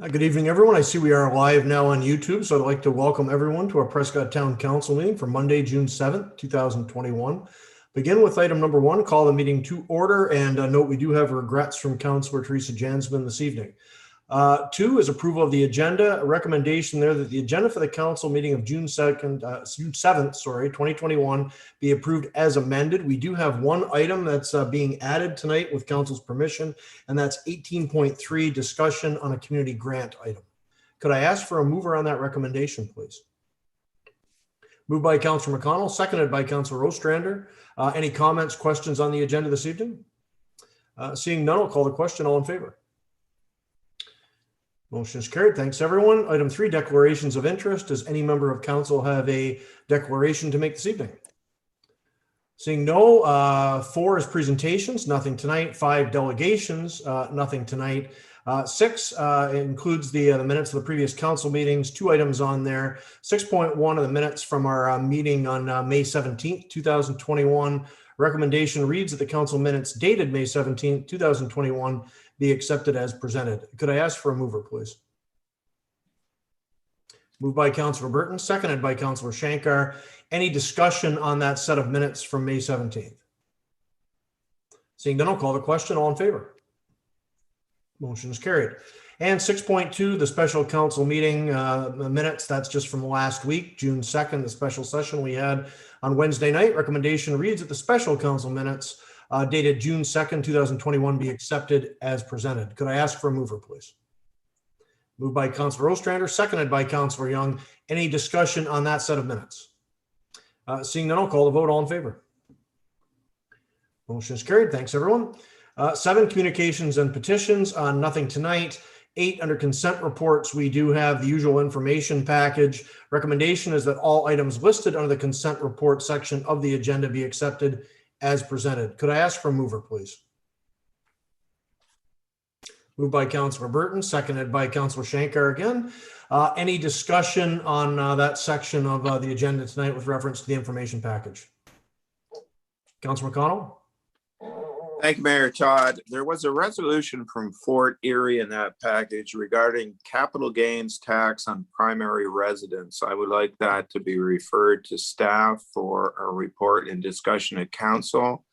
Good evening, everyone. I see we are live now on YouTube, so I'd like to welcome everyone to our Prescott Town Council meeting for Monday, June 7th, 2021. Begin with item number 1, call the meeting to order, and note we do have regrets from Councillor Teresa Jansman this evening. 2 is approval of the agenda. A recommendation there that the agenda for the council meeting of June 7th, 2021 be approved as amended. We do have one item that's being added tonight with council's permission, and that's 18.3, discussion on a community grant item. Could I ask for a mover on that recommendation, please? Moved by Councillor McConnell, seconded by Councillor Ostrander. Any comments, questions on the agenda this evening? Seeing none, I'll call the question. All in favor? Motion is carried. Thanks, everyone. Item 3, declarations of interest. Does any member of council have a declaration to make this evening? Seeing no. 4 is presentations, nothing tonight. 5, delegations, nothing tonight. 6 includes the minutes of the previous council meetings. 2 items on there. 6.1 of the minutes from our meeting on May 17th, 2021. Recommendation reads that the council minutes dated May 17th, 2021 be accepted as presented. Could I ask for a mover, please? Moved by Councillor Burton, seconded by Councillor Shankar. Any discussion on that set of minutes from May 17th? Seeing none, I'll call the question. All in favor? Motion is carried. And 6.2, the special council meeting minutes. That's just from last week, June 2nd, the special session we had on Wednesday night. Recommendation reads that the special council minutes dated June 2nd, 2021 be accepted as presented. Could I ask for a mover, please? Moved by Councillor Ostrander, seconded by Councillor Young. Any discussion on that set of minutes? Seeing none, I'll call the vote. All in favor? Motion is carried. Thanks, everyone. 7, communications and petitions. Nothing tonight. 8, under consent reports, we do have the usual information package. Recommendation is that all items listed under the consent report section of the agenda be accepted as presented. Could I ask for a mover, please? Moved by Councillor Burton, seconded by Councillor Shankar again. Any discussion on that section of the agenda tonight with reference to the information package? Councillor McConnell? Thank you, Mayor Todd. There was a resolution from Fort Erie in that package regarding capital gains tax on primary residence. I would like that to be referred to staff for a report and discussion at council.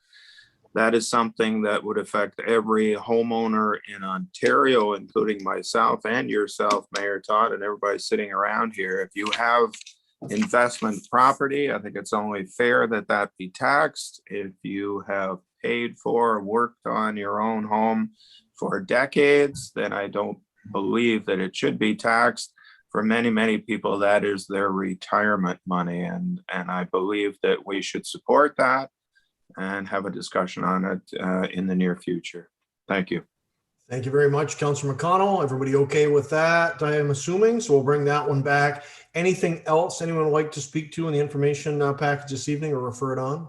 That is something that would affect every homeowner in Ontario, including myself and yourself, Mayor Todd, and everybody sitting around here. If you have investment property, I think it's only fair that that be taxed. If you have paid for or worked on your own home for decades, then I don't believe that it should be taxed. For many, many people, that is their retirement money. And I believe that we should support that and have a discussion on it in the near future. Thank you. Thank you very much, Councillor McConnell. Everybody okay with that, I am assuming, so we'll bring that one back. Anything else anyone would like to speak to in the information package this evening or refer it on?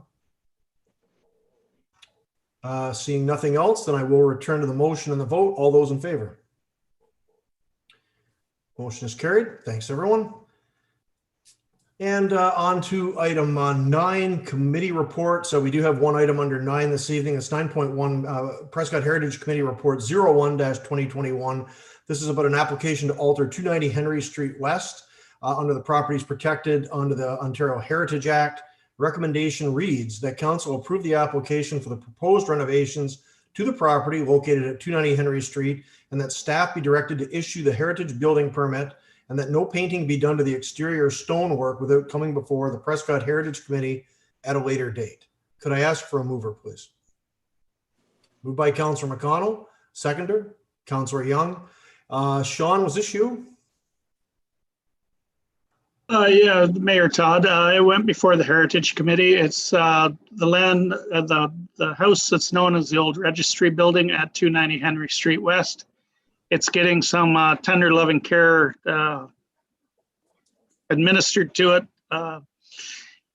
Seeing nothing else, then I will return to the motion and the vote. All those in favor? Motion is carried. Thanks, everyone. And on to item 9, committee report. So we do have one item under 9 this evening. It's 9.1, Prescott Heritage Committee Report 01-2021. This is about an application to alter 290 Henry Street West under the Properties Protected under the Ontario Heritage Act. Recommendation reads that council approve the application for the proposed renovations to the property located at 290 Henry Street, and that staff be directed to issue the heritage building permit, and that no painting be done to the exterior stonework without coming before the Prescott Heritage Committee at a later date. Could I ask for a mover, please? Moved by Councillor McConnell, seconder, Councillor Young. Sean, was this you? Yeah, Mayor Todd. It went before the Heritage Committee. It's the land, the house that's known as the old registry building at 290 Henry Street West. It's getting some tender loving care administered to it.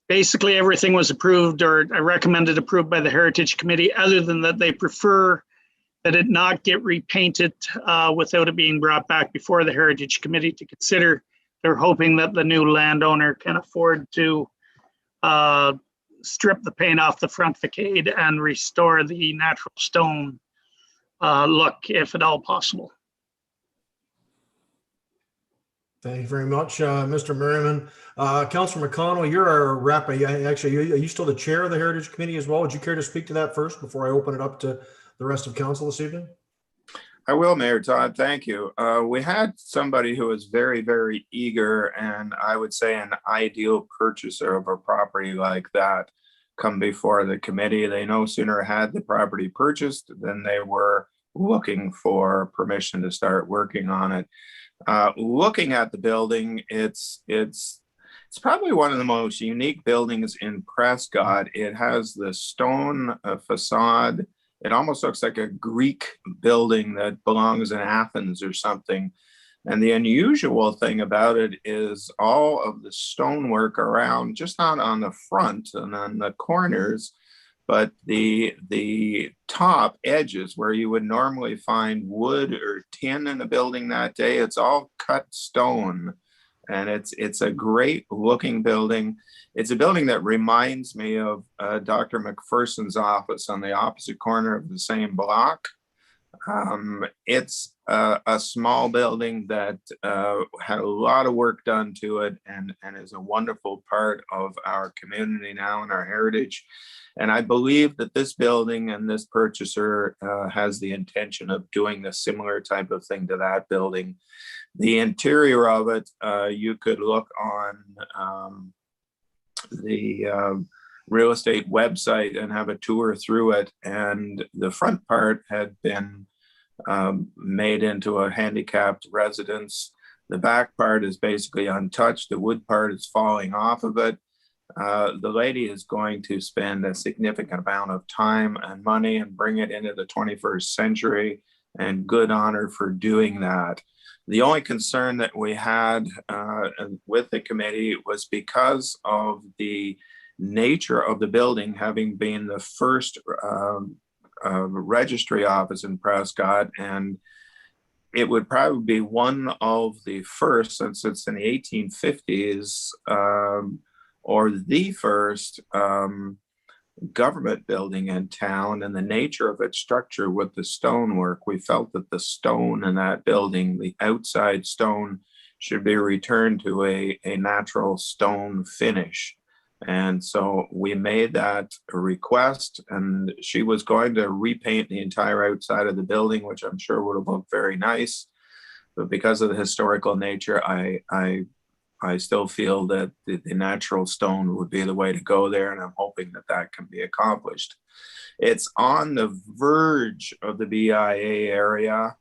Basically, everything was approved or recommended approved by the Heritage Committee, other than that they prefer that it not get repainted without it being brought back before the Heritage Committee to consider. They're hoping that the new landowner can afford to strip the paint off the front facade and restore the natural stone look, if at all possible. Thank you very much, Mr. Merriman. Councillor McConnell, you're our rep. Actually, are you still the chair of the Heritage Committee as well? Would you care to speak to that first before I open it up to the rest of council this evening? I will, Mayor Todd. Thank you. We had somebody who was very, very eager and I would say an ideal purchaser of a property like that come before the committee. They no sooner had the property purchased than they were looking for permission to start working on it. Looking at the building, it's probably one of the most unique buildings in Prescott. It has the stone facade. It almost looks like a Greek building that belongs in Athens or something. And the unusual thing about it is all of the stonework around, just not on the front and on the corners, but the top edges where you would normally find wood or tin in a building that day, it's all cut stone. And it's a great looking building. It's a building that reminds me of Dr. McPherson's office on the opposite corner of the same block. It's a small building that had a lot of work done to it and is a wonderful part of our community now and our heritage. And I believe that this building and this purchaser has the intention of doing a similar type of thing to that building. The interior of it, you could look on the real estate website and have a tour through it. And the front part had been made into a handicapped residence. The back part is basically untouched. The wood part is falling off of it. The lady is going to spend a significant amount of time and money and bring it into the 21st century, and good on her for doing that. The only concern that we had with the committee was because of the nature of the building, having been the first registry office in Prescott, and it would probably be one of the first, since it's in the 1850s, or the first government building in town. And the nature of its structure with the stonework, we felt that the stone in that building, the outside stone, should be returned to a natural stone finish. And so we made that a request, and she was going to repaint the entire outside of the building, which I'm sure would have looked very nice. But because of the historical nature, I still feel that the natural stone would be the way to go there, and I'm hoping that that can be accomplished. It's on the verge of the BIA area,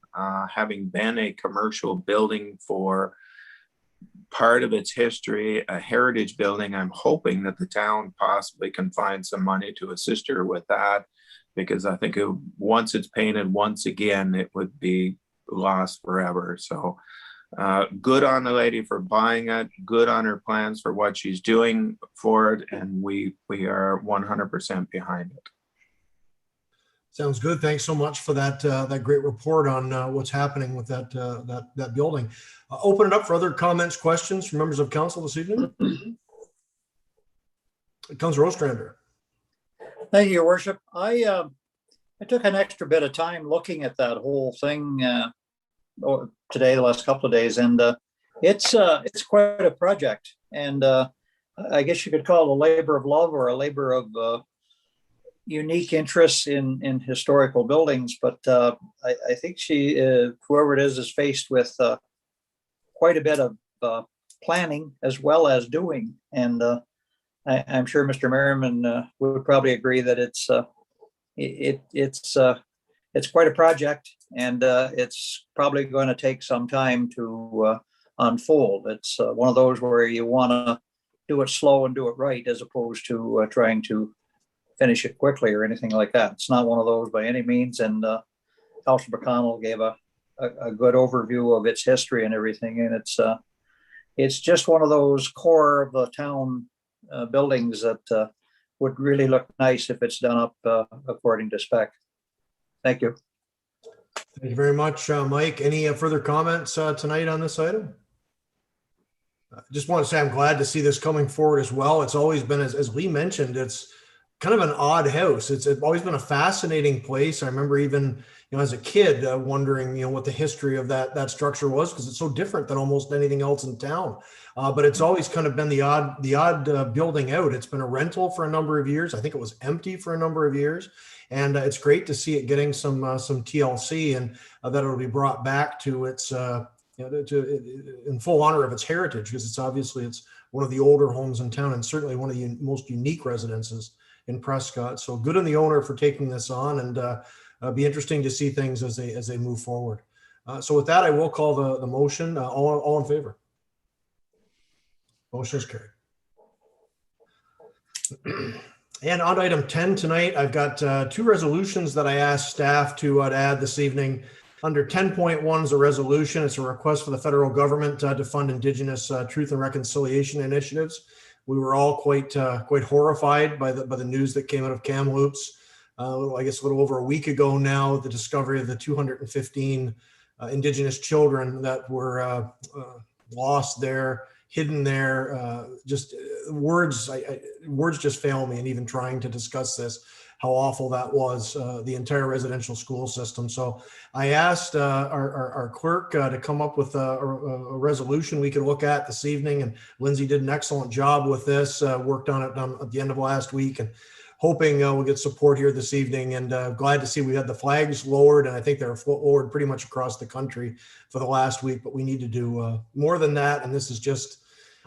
having been a commercial building for part of its history, a heritage building. I'm hoping that the town possibly can find some money to assist her with that, because I think once it's painted once again, it would be lost forever. So good on the lady for buying it, good on her plans for what she's doing for it, and we are 100% behind it. Sounds good. Thanks so much for that that great report on what's happening with that building. Open it up for other comments, questions from members of council this evening. Councillor Ostrander. Thank you, Your Worship. I took an extra bit of time looking at that whole thing today, the last couple of days, and it's quite a project. And I guess you could call it a labor of love or a labor of unique interests in historical buildings. But I think whoever it is faced with quite a bit of planning as well as doing. And I'm sure Mr. Merriman would probably agree that it's quite a project, and it's probably going to take some time to unfold. It's one of those where you want to do it slow and do it right, as opposed to trying to finish it quickly or anything like that. It's not one of those by any means. And Councillor McConnell gave a good overview of its history and everything. And it's just one of those core of the town buildings that would really look nice if it's done up according to spec. Thank you. Thank you very much, Mike. Any further comments tonight on this item? I just want to say I'm glad to see this coming forward as well. It's always been, as Lee mentioned, it's kind of an odd house. It's always been a fascinating place. I remember even as a kid, wondering, what the history of that structure was, because it's so different than almost anything else in town. But it's always kind of been the odd building out. It's been a rental for a number of years. I think it was empty for a number of years, and it's great to see it getting some TLC, and that it'll be brought back to its in full honor of its heritage, because it's one of the older homes in town, and certainly one of the most unique residences in Prescott. So good on the owner for taking this on, and be interesting to see things as they move forward. So with that, I will call the motion. All in favor? Motion is carried. And on item 10 tonight, I've got two resolutions that I asked staff to add this evening. Under 10.1 is a resolution. It's a request for the federal government to fund Indigenous truth and reconciliation initiatives. We were all quite horrified by the news that came out of Kamloops. I guess a little over a week ago now, the discovery of the 215 Indigenous children that were lost there, hidden there. Just words just fail me, and even trying to discuss this, how awful that was, the entire residential school system. So I asked our clerk to come up with a resolution we could look at this evening, and Lindsay did an excellent job with this, worked on it at the end of last week, and hoping we'll get support here this evening. And glad to see we had the flags lowered, and I think they're lowered pretty much across the country for the last week, but we need to do more than that. And this is just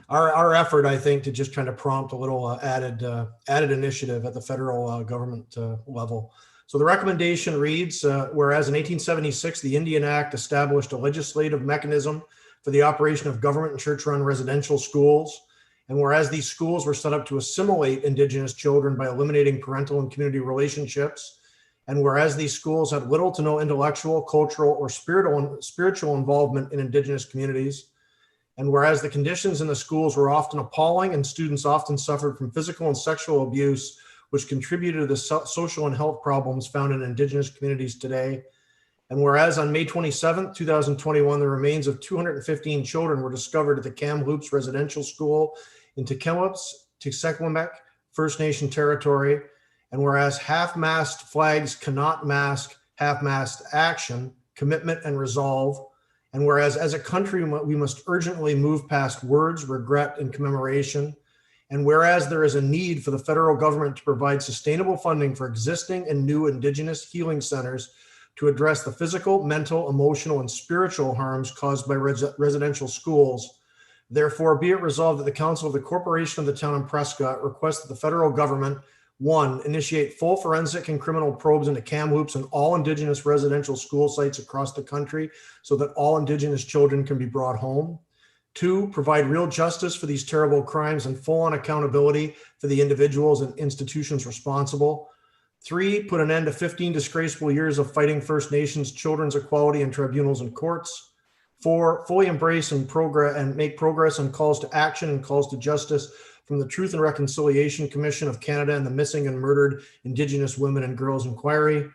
our effort, I think, to just trying to prompt a little added initiative at the federal government level. So the recommendation reads, whereas in 1876, the Indian Act established a legislative mechanism for the operation of government and church-run residential schools, and whereas these schools were set up to assimilate Indigenous children by eliminating parental and community relationships, and whereas these schools had little to no intellectual, cultural, or spiritual involvement in Indigenous communities, and whereas the conditions in the schools were often appalling and students often suffered from physical and sexual abuse, which contributed to the social and health problems found in Indigenous communities today. And whereas on May 27, 2021, the remains of 215 children were discovered at the Kamloops Residential School in Tequesquemek First Nation territory. And whereas half-mast flags cannot mask half-mast action, commitment, and resolve. And whereas as a country, we must urgently move past words, regret, and commemoration. And whereas there is a need for the federal government to provide sustainable funding for existing and new Indigenous healing centers to address the physical, mental, emotional, and spiritual harms caused by residential schools. Therefore, be it resolved that the Council of the Corporation of the Town of Prescott requests that the federal government, 1, initiate full forensic and criminal probes into Kamloops and all Indigenous residential school sites across the country so that all Indigenous children can be brought home. 2, provide real justice for these terrible crimes and full-on accountability for the individuals and institutions responsible. 3, put an end to 15 disgraceful years of fighting First Nations children's equality in tribunals and courts. 4, fully embrace and make progress on calls to action and calls to justice from the Truth and Reconciliation Commission of Canada and the Missing and Murdered Indigenous Women and Girls Inquiry.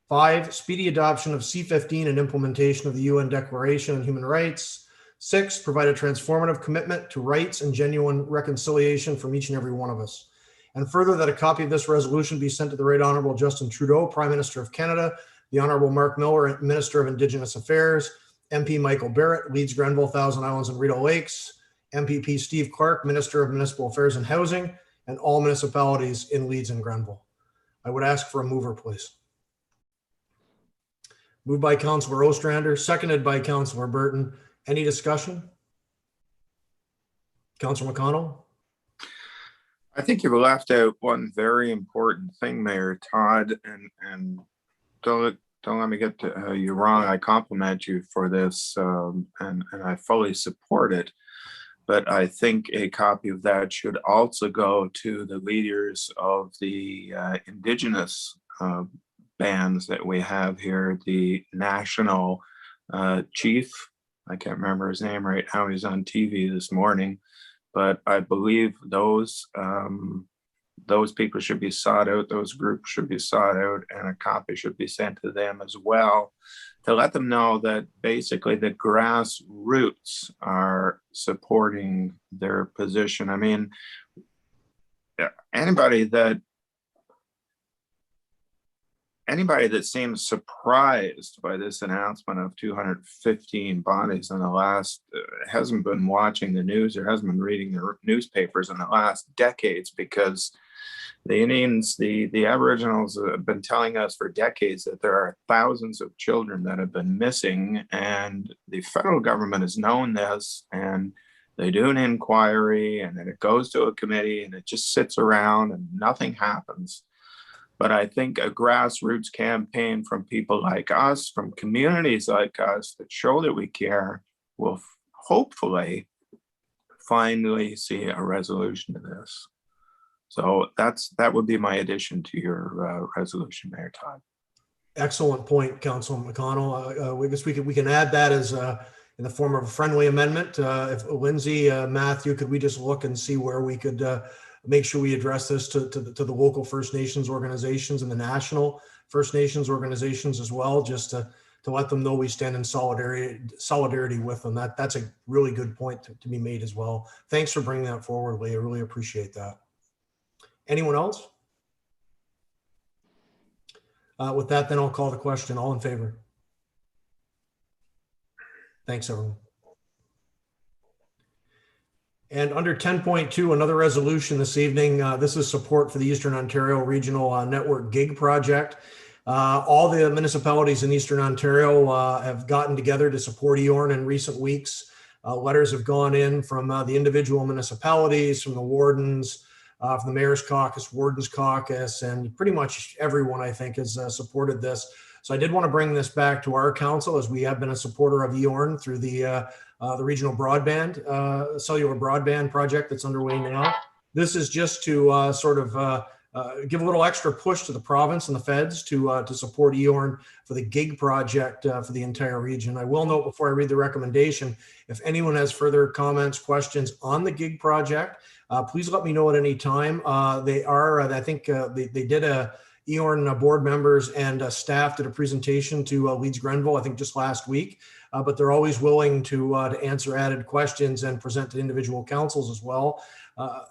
5, speedy adoption of C-15 and implementation of the UN Declaration on Human Rights. 6, provide a transformative commitment to rights and genuine reconciliation from each and every one of us. And further, that a copy of this resolution be sent to the Right Honorable Justin Trudeau, Prime Minister of Canada, the Honorable Mark Miller, Minister of Indigenous Affairs, MP Michael Barrett, Leeds, Grenville, Thousand Islands, and Rideau Lakes, MPP Steve Clark, Minister of Municipal Affairs and Housing, and all municipalities in Leeds and Grenville. I would ask for a mover, please. Moved by Councillor Ostrander, seconded by Councillor Burton. Any discussion? Councillor McConnell? I think you've left out one very important thing, Mayor Todd, and don't let me get you wrong. I compliment you for this, and I fully support it. But I think a copy of that should also go to the leaders of the Indigenous bands that we have here. The national chief, I can't remember his name right now, he's on TV this morning, but I believe those people should be sought out, those groups should be sought out, and a copy should be sent to them as well to let them know that basically the grassroots are supporting their position. I mean, anybody that anybody that seems surprised by this announcement of 215 bodies in the last, hasn't been watching the news or hasn't been reading the newspapers in the last decades, because the Indians, the Aboriginals have been telling us for decades that there are thousands of children that have been missing, and the federal government has known this, and they do an inquiry, and then it goes to a committee, and it just sits around and nothing happens. But I think a grassroots campaign from people like us, from communities like us that show that we care, will hopefully finally see a resolution to this. So that would be my addition to your resolution, Mayor Todd. Excellent point, Councilman McConnell. I guess we can add that as in the form of a friendly amendment. If Lindsay, Matthew, could we just look and see where we could make sure we address this to the local First Nations organizations and the national First Nations organizations as well, just to let them know we stand in solidarity with them. That's a really good point to be made as well. Thanks for bringing that forward, Lee. I really appreciate that. Anyone else? With that, then I'll call the question. All in favor? Thanks, everyone. And under 10.2, another resolution this evening. This is support for the Eastern Ontario Regional Network GIG project. All the municipalities in Eastern Ontario have gotten together to support EORN in recent weeks. Letters have gone in from the individual municipalities, from the wardens, from the Mayor's Caucus, Wardens Caucus, and pretty much everyone, I think, has supported this. So I did want to bring this back to our council, as we have been a supporter of EORN through the regional broadband, cellular broadband project that's underway now. This is just to sort of give a little extra push to the province and the feds to support EORN for the GIG project for the entire region. I will note before I read the recommendation, if anyone has further comments, questions on the GIG project, please let me know at any time. They are, I think they did a EORN board members and staff did a presentation to Leeds Grenville, I think just last week, but they're always willing to answer added questions and present to individual councils as well.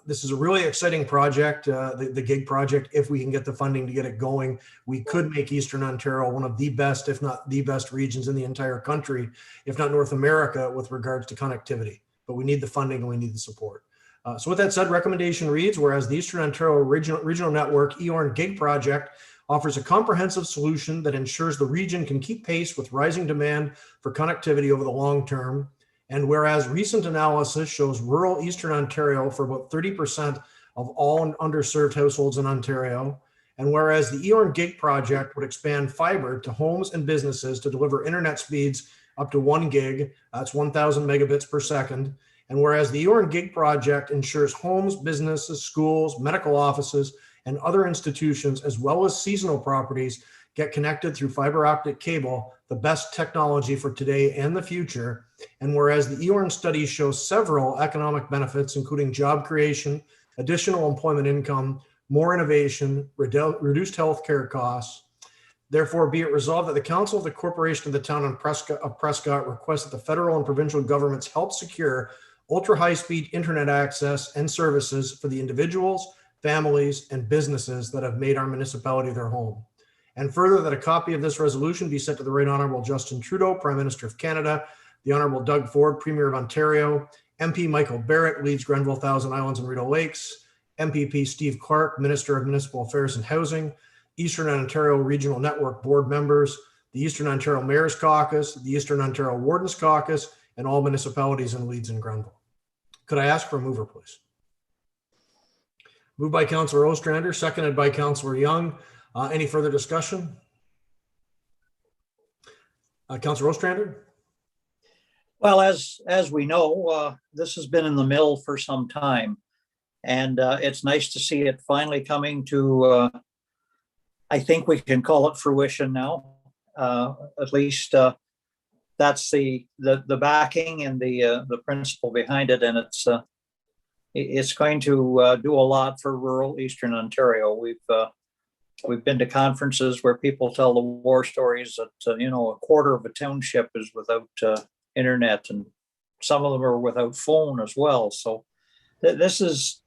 This is a really exciting project, the GIG project. If we can get the funding to get it going, we could make Eastern Ontario one of the best, if not the best regions in the entire country, if not North America, with regards to connectivity. But we need the funding and we need the support. So with that said, recommendation reads, whereas the Eastern Ontario Regional Network EORN GIG project offers a comprehensive solution that ensures the region can keep pace with rising demand for connectivity over the long term. And whereas recent analysis shows rural Eastern Ontario for about 30% of all underserved households in Ontario, and whereas the EORN GIG project would expand fiber to homes and businesses to deliver internet speeds up to 1 gig, that's 1,000 megabits per second, and whereas the EORN GIG project ensures homes, businesses, schools, medical offices, and other institutions, as well as seasonal properties, get connected through fiber optic cable, the best technology for today and the future. And whereas the EORN study shows several economic benefits, including job creation, additional employment income, more innovation, reduced healthcare costs. Therefore, be it resolved that the Council of the Corporation of the Town of Prescott requests that the federal and provincial governments help secure ultra-high-speed internet access and services for the individuals, families, and businesses that have made our municipality their home. And further, that a copy of this resolution be sent to the Right Honourable Justin Trudeau, Prime Minister of Canada, the Honourable Doug Ford, Premier of Ontario, MP Michael Barrett, Leeds, Grenville, Thousand Islands, and Rideau Lakes, MPP Steve Clark, Minister of Municipal Affairs and Housing, Eastern Ontario Regional Network Board members, the Eastern Ontario Mayor's Caucus, the Eastern Ontario Wardens Caucus, and all municipalities in Leeds and Grenville. Could I ask for a mover, please? Moved by Councillor Ostrander, seconded by Councillor Young. Any further discussion? Councillor Ostrander? Well, as we know, this has been in the mill for some time, and it's nice to see it finally coming to, I think we can call it fruition now. At least that's the backing and the principle behind it, and it's going to do a lot for rural Eastern Ontario. We've been to conferences where people tell the war stories that a quarter of a township is without internet, and some of them are without phone as well. So this is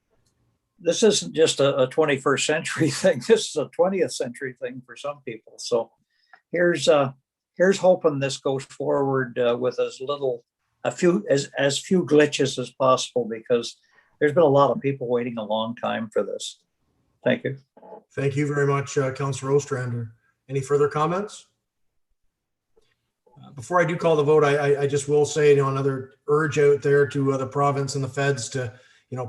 this isn't just a 21st century thing. This is a 20th century thing for some people. So here's hoping this goes forward with as few glitches as possible, because there's been a lot of people waiting a long time for this. Thank you. Thank you very much, Councillor Ostrander. Any further comments? Before I do call the vote, I just will say, another urge out there to the province and the feds to,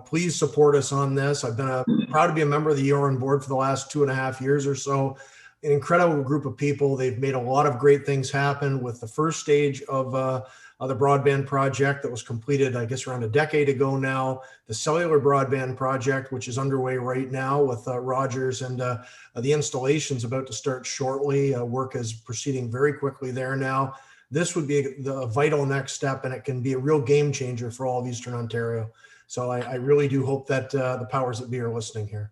please support us on this. I've been proud to be a member of the EORN board for the last 2.5 years or so. An incredible group of people. They've made a lot of great things happen with the first stage of the broadband project that was completed, I guess, around a decade ago now. The cellular broadband project, which is underway right now with Rogers, and the installation's about to start shortly. Work is proceeding very quickly there now. This would be the vital next step, and it can be a real game changer for all of Eastern Ontario. So I really do hope that the powers that be are listening here.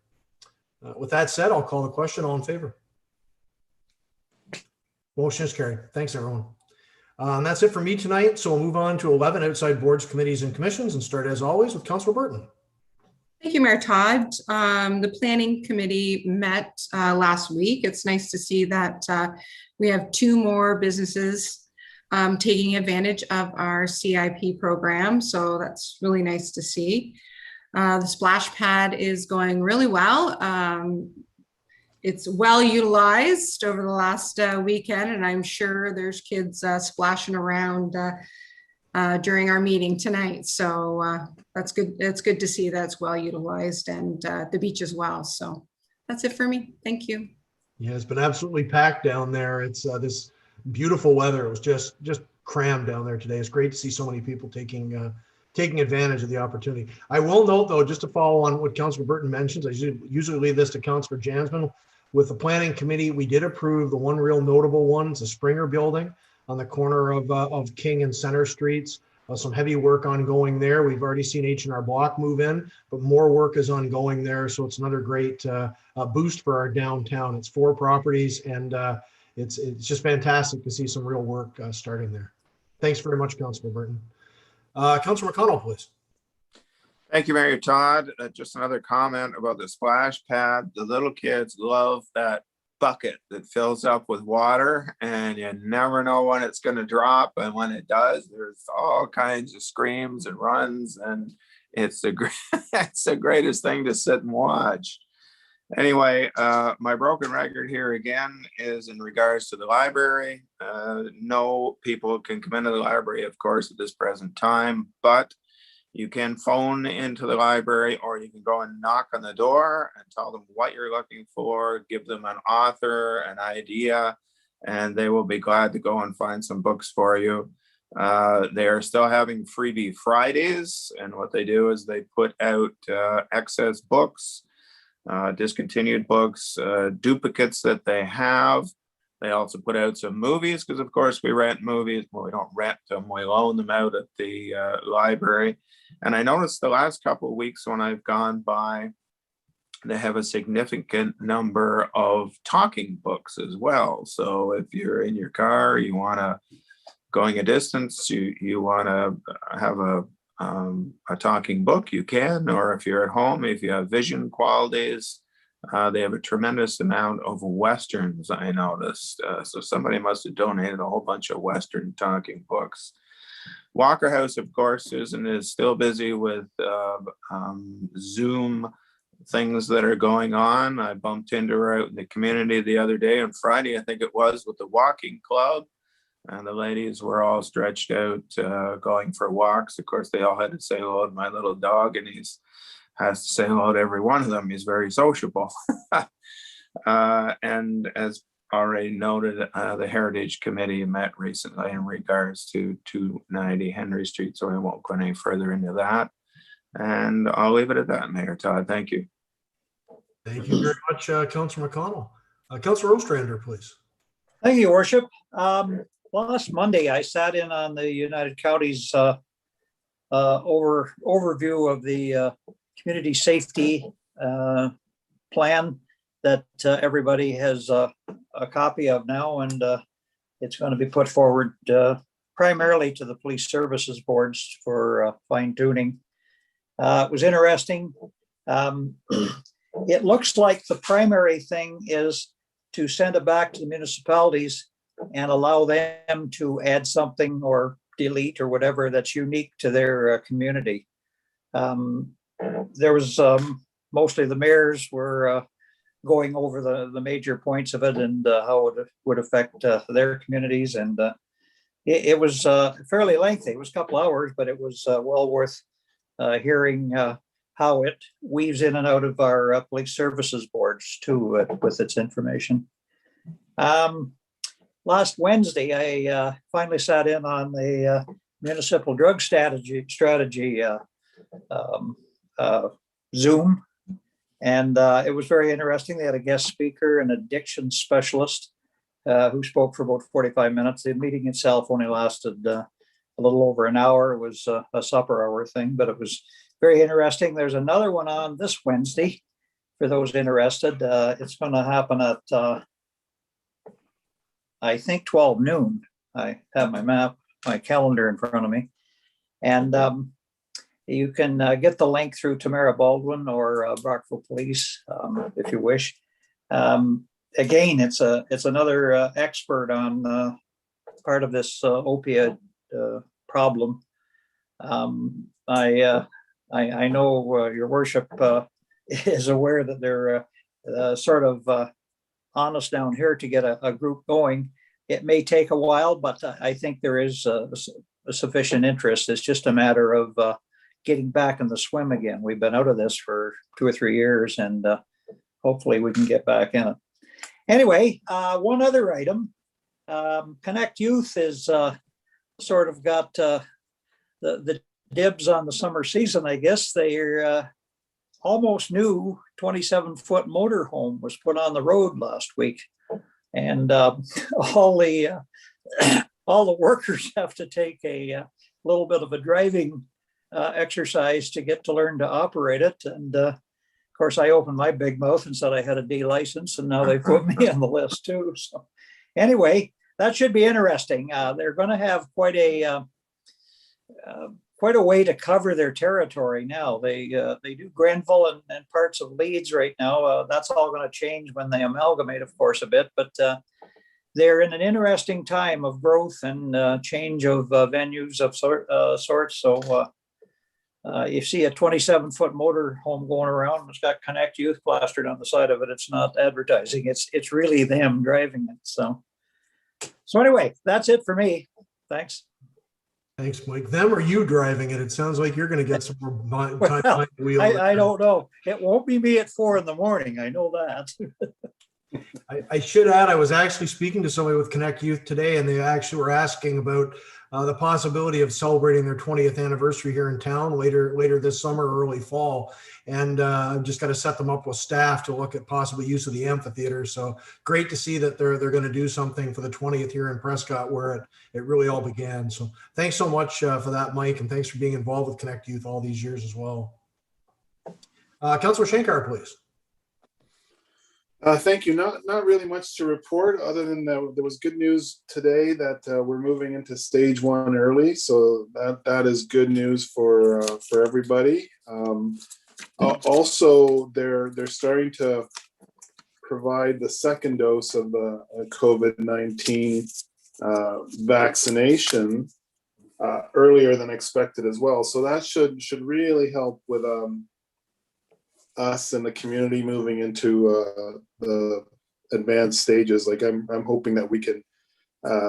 With that said, I'll call the question. All in favor? Motion is carried. Thanks, everyone. And that's it for me tonight. So we'll move on to 11 outside boards, committees, and commissions, and start as always with Councillor Burton. Thank you, Mayor Todd. The Planning Committee met last week. It's nice to see that we have 2 more businesses taking advantage of our CIP program. So that's really nice to see. The splash pad is going really well. It's well utilized over the last weekend, and I'm sure there's kids splashing around during our meeting tonight. So that's good. It's good to see that it's well utilized, and the beach as well. So that's it for me. Thank you. Yeah, it's been absolutely packed down there. It's this beautiful weather. It was just crammed down there today. It's great to see so many people taking advantage of the opportunity. I will note, though, just to follow on what Councillor Burton mentions, I usually leave this to Councillor Jansman. With the planning committee, we did approve the one real notable one. It's a Springer building on the corner of King and Center Streets. Some heavy work ongoing there. We've already seen H&R Block move in, but more work is ongoing there. So it's another great boost for our downtown. It's 4 properties, and it's just fantastic to see some real work starting there. Thanks very much, Councillor Burton. Councillor McConnell, please. Thank you, Mayor Todd. Just another comment about the splash pad. The little kids love that bucket that fills up with water, and you never know when it's going to drop. And when it does, there's all kinds of screams and runs, and it's the greatest thing to sit and watch. Anyway, my broken record here again is in regards to the library. No people can come into the library, of course, at this present time, but you can phone into the library, or you can go and knock on the door and tell them what you're looking for, give them an author, an idea, and they will be glad to go and find some books for you. They are still having Freebie Fridays, and what they do is they put out excess books, discontinued books, duplicates that they have. They also put out some movies, because of course we rent movies. Well, we don't rent them, we loan them out at the library. And I noticed the last couple of weeks when I've gone by, they have a significant number of talking books as well. So if you're in your car, you want to going a distance, you want to have a talking book, you can. Or if you're at home, if you have vision qualities, they have a tremendous amount of Westerns, I noticed. So somebody must have donated a whole bunch of Western talking books. Walker House, of course, Susan is still busy with Zoom things that are going on. I bumped into her out in the community the other day on Friday, I think it was, with the walking club. And the ladies were all stretched out going for walks. Of course, they all had to say hello to my little dog, and he's has to say hello to every one of them. He's very sociable. And as already noted, the Heritage Committee met recently in regards to 290 Henry Street, so I won't go any further into that. And I'll leave it at that, Mayor Todd. Thank you. Thank you very much, Councillor McConnell. Councillor Ostrander, please. Thank you, Your Worship. Last Monday, I sat in on the United Counties overview of the community safety plan that everybody has a copy of now, and it's going to be put forward primarily to the police services boards for fine tuning. It was interesting. It looks like the primary thing is to send it back to the municipalities and allow them to add something or delete or whatever that's unique to their community. There was mostly the mayors were going over the major points of it and how it would affect their communities. And it was fairly lengthy. It was a couple hours, but it was well worth hearing how it weaves in and out of our police services boards too, with its information. Last Wednesday, I finally sat in on the municipal drug strategy Zoom, and it was very interesting. They had a guest speaker, an addiction specialist, who spoke for about 45 minutes. The meeting itself only lasted a little over an hour. It was a supper hour thing, but it was very interesting. There's another one on this Wednesday for those interested. It's going to happen at, I think, 12 noon. I have my calendar in front of me. And you can get the link through Tamara Baldwin or Brockville Police if you wish. Again, it's another expert on part of this opioid problem. I know your worship is aware that they're sort of on us down here to get a group going. It may take a while, but I think there is a sufficient interest. It's just a matter of getting back in the swim again. We've been out of this for 2 or 3 years, and hopefully we can get back in it. Anyway, one other item. Connect Youth is sort of got the dibs on the summer season, I guess. They're almost new 27-foot motorhome was put on the road last week. And all the workers have to take a little bit of a driving exercise to get to learn to operate it. And of course, I opened my big mouth and said I had a D license, and now they put me on the list too. So anyway, that should be interesting. They're going to have quite a way to cover their territory now. They do Grenville and parts of Leeds right now. That's all going to change when they amalgamate, of course, a bit. But they're in an interesting time of growth and change of venues of sorts. So you see a 27-foot motor home going around. It's got Connect Youth plastered on the side of it. It's not advertising. It's really them driving it. So anyway, that's it for me. Thanks. Thanks, Mike. Them or you driving it? It sounds like you're going to get some more time behind the wheel. I don't know. It won't be me at 4 a.m. I know that. I should add, I was actually speaking to somebody with Connect Youth today, and they actually were asking about the possibility of celebrating their 20th anniversary here in town later this summer, early fall. And I've just got to set them up with staff to look at possible use of the amphitheater. So great to see that they're going to do something for the 20th here in Prescott, where it really all began. So thanks so much for that, Mike, and thanks for being involved with Connect Youth all these years as well. Councilor Shankar, please. Thank you. Not really much to report, other than that there was good news today that we're moving into stage 1 early. So that is good news for everybody. Also, they're starting to provide the second dose of the COVID-19 vaccination earlier than expected as well. So that should really help with us and the community moving into the advanced stages. Like I'm hoping that we can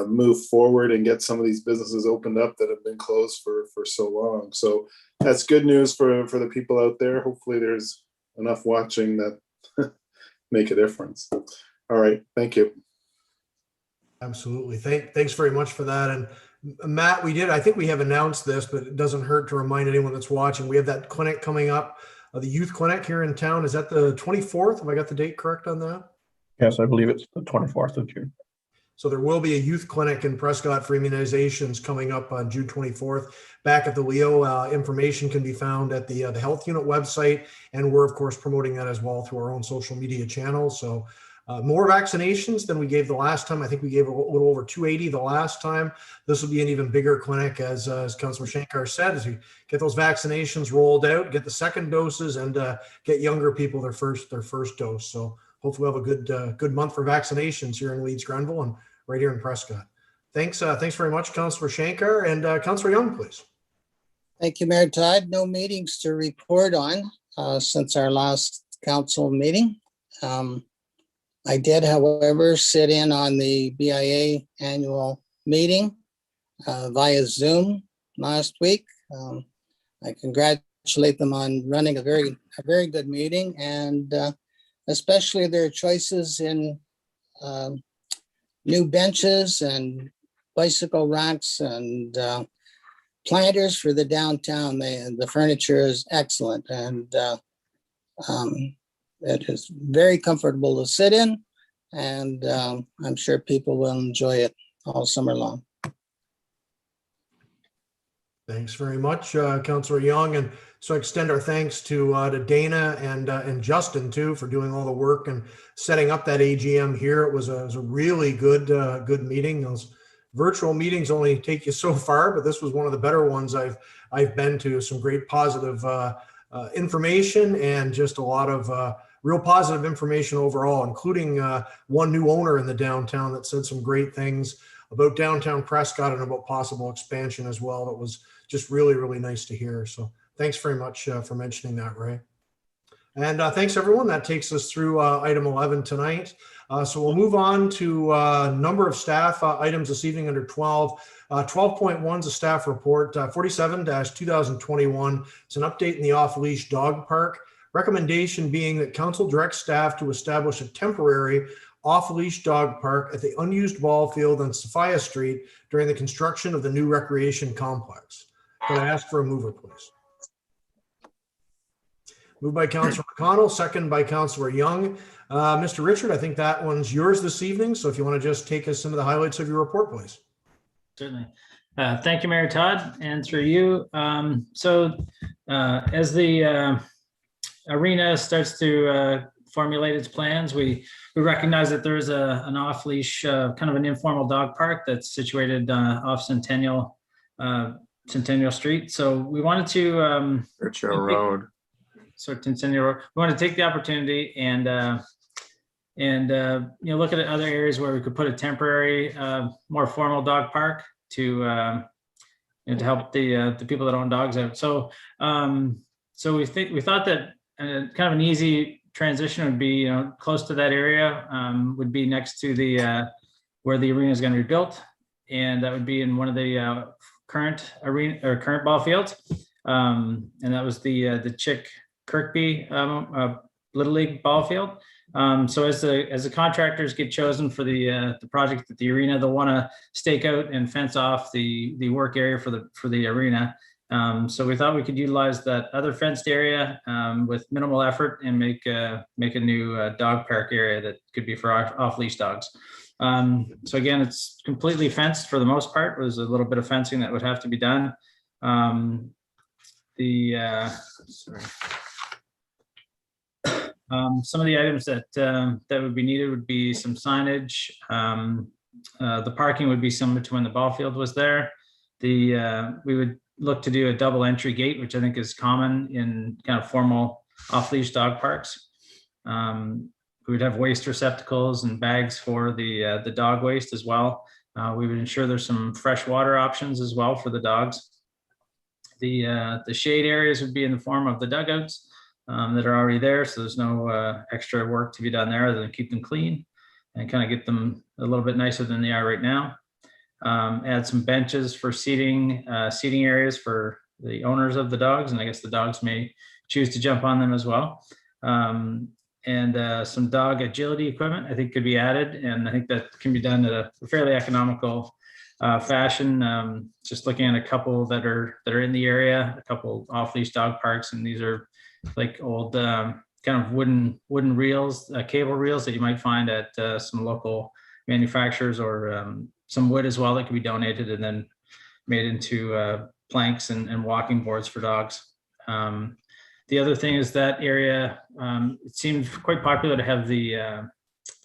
move forward and get some of these businesses opened up that have been closed for so long. So that's good news for the people out there. Hopefully there's enough watching that make a difference. All right, thank you. Absolutely. Thanks very much for that. And Matt, I think we have announced this, but it doesn't hurt to remind anyone that's watching. We have that clinic coming up, the youth clinic here in town. Is that the 24th? Have I got the date correct on that? Yes, I believe it's the 24th of June. So there will be a youth clinic in Prescott for immunizations coming up on June 24th. Back at the Leo, information can be found at the health unit website. And we're, of course, promoting that as well through our own social media channels. So more vaccinations than we gave the last time. I think we gave a little over 280 the last time. This will be an even bigger clinic, as Councillor Shankar said, as we get those vaccinations rolled out, get the second doses, and get younger people their first dose. So hopefully we'll have a good month for vaccinations here in Leeds Grenville and right here in Prescott. Thanks very much, Councillor Shankar, and Councillor Young, please. Thank you, Mayor Todd. No meetings to report on since our last council meeting. I did, however, sit in on the BIA annual meeting via Zoom last week. I congratulate them on running a very good meeting, and especially their choices in new benches and bicycle racks and planters for the downtown. The furniture is excellent, and it is very comfortable to sit in, and I'm sure people will enjoy it all summer long. Thanks very much, Councillor Young, and so I extend our thanks to Dana and Justin too for doing all the work and setting up that AGM here. It was a really good meeting. Those virtual meetings only take you so far, but this was one of the better ones I've been to. Some great positive information and just a lot of real positive information overall, including one new owner in the downtown that said some great things about downtown Prescott and about possible expansion as well. That was just really, really nice to hear. So thanks very much for mentioning that, Ray. And thanks, everyone. That takes us through item 11 tonight. So we'll move on to number of staff items this evening under 12. 12.1 is a staff report, 47-2021. It's an update in the off-leash dog park. Recommendation being that council directs staff to establish a temporary off-leash dog park at the unused ball field on Sophia Street during the construction of the new recreation complex. Could I ask for a mover, please? Moved by Councillor McConnell, second by Councillor Young. Mr. Richard, I think that one's yours this evening. So if you want to just take us into the highlights of your report, please. Certainly. Thank you, Mayor Todd, and through you. As the arena starts to formulate its plans, we recognize that there's an off-leash, kind of an informal dog park that's situated off Centennial Street. So we wanted to Churchill Road. Centennial Road. We want to take the opportunity and look at other areas where we could put a temporary, more formal dog park to help the people that own dogs out. So we thought that kind of an easy transition would be, close to that area, would be next to the where the arena is going to be built, and that would be in one of the current arena or current ball fields, and that was the Chick Kirkby Little League ball field. So as the contractors get chosen for the project at the arena, they'll want to stake out and fence off the work area for the arena. So we thought we could utilize that other fenced area with minimal effort and make a new dog park area that could be for off-leash dogs. So again, it's completely fenced for the most part. There's a little bit of fencing that would have to be done. Some of the items that would be needed would be some signage. The parking would be similar to when the ball field was there. We would look to do a double entry gate, which I think is common in kind of formal off-leash dog parks. We would have waste receptacles and bags for the dog waste as well. We would ensure there's some fresh water options as well for the dogs. The shade areas would be in the form of the dugouts that are already there, so there's no extra work to be done there other than keep them clean and kind of get them a little bit nicer than they are right now. Add some benches for seating areas for the owners of the dogs, and I guess the dogs may choose to jump on them as well. And some dog agility equipment I think could be added, and I think that can be done at a fairly economical fashion. Just looking at a couple that are in the area, a couple off-leash dog parks, and these are like old kind of wooden reels, cable reels that you might find at some local manufacturers, or some wood as well that can be donated and then made into planks and walking boards for dogs. The other thing is that area, it seems quite popular to have the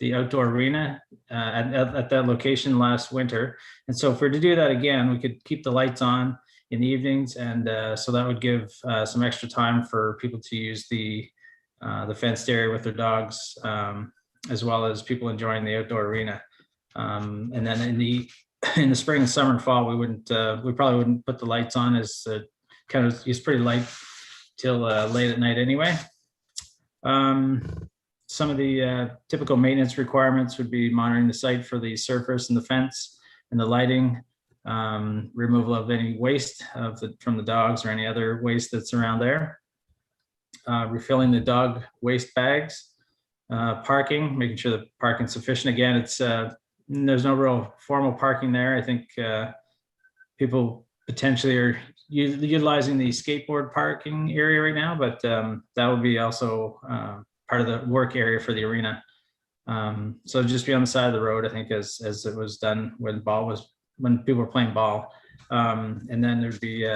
the outdoor arena at that location last winter. And so if we're to do that again, we could keep the lights on in the evenings, and so that would give some extra time for people to use the fenced area with their dogs, as well as people enjoying the outdoor arena. And then in the spring, summer, and fall, we probably wouldn't put the lights on, as it's pretty light till late at night anyway. Some of the typical maintenance requirements would be monitoring the site for the surface and the fence and the lighting, removal of any waste from the dogs or any other waste that's around there, refilling the dog waste bags, parking, making sure the parking's sufficient. Again, there's no real formal parking there. I think people potentially are utilizing the skateboard parking area right now, but that will be also part of the work area for the arena. So just be on the side of the road, I think, as it was done when people were playing ball. And then there'd be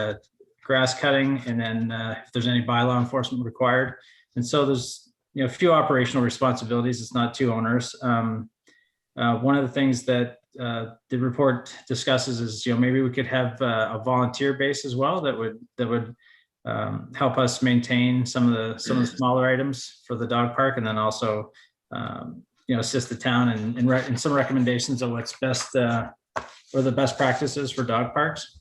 grass cutting, and then if there's any bylaw enforcement required. And so there's a few operational responsibilities. It's not too onerous. One of the things that the report discusses is, maybe we could have a volunteer base as well that would help us maintain some of the smaller items for the dog park, and then also assist the town in some recommendations of what's best or the best practices for dog parks.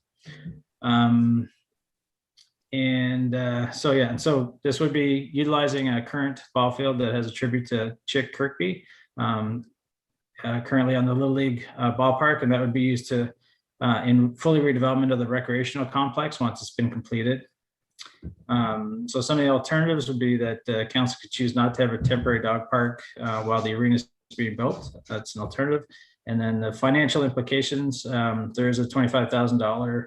So this would be utilizing a current ball field that has a tribute to Chick Kirkby, currently on the Little League ballpark, and that would be used in fully redevelopment of the recreational complex once it's been completed. So some of the alternatives would be that council could choose not to have a temporary dog park while the arena is being built. That's an alternative. And then the financial implications, there is a $25,000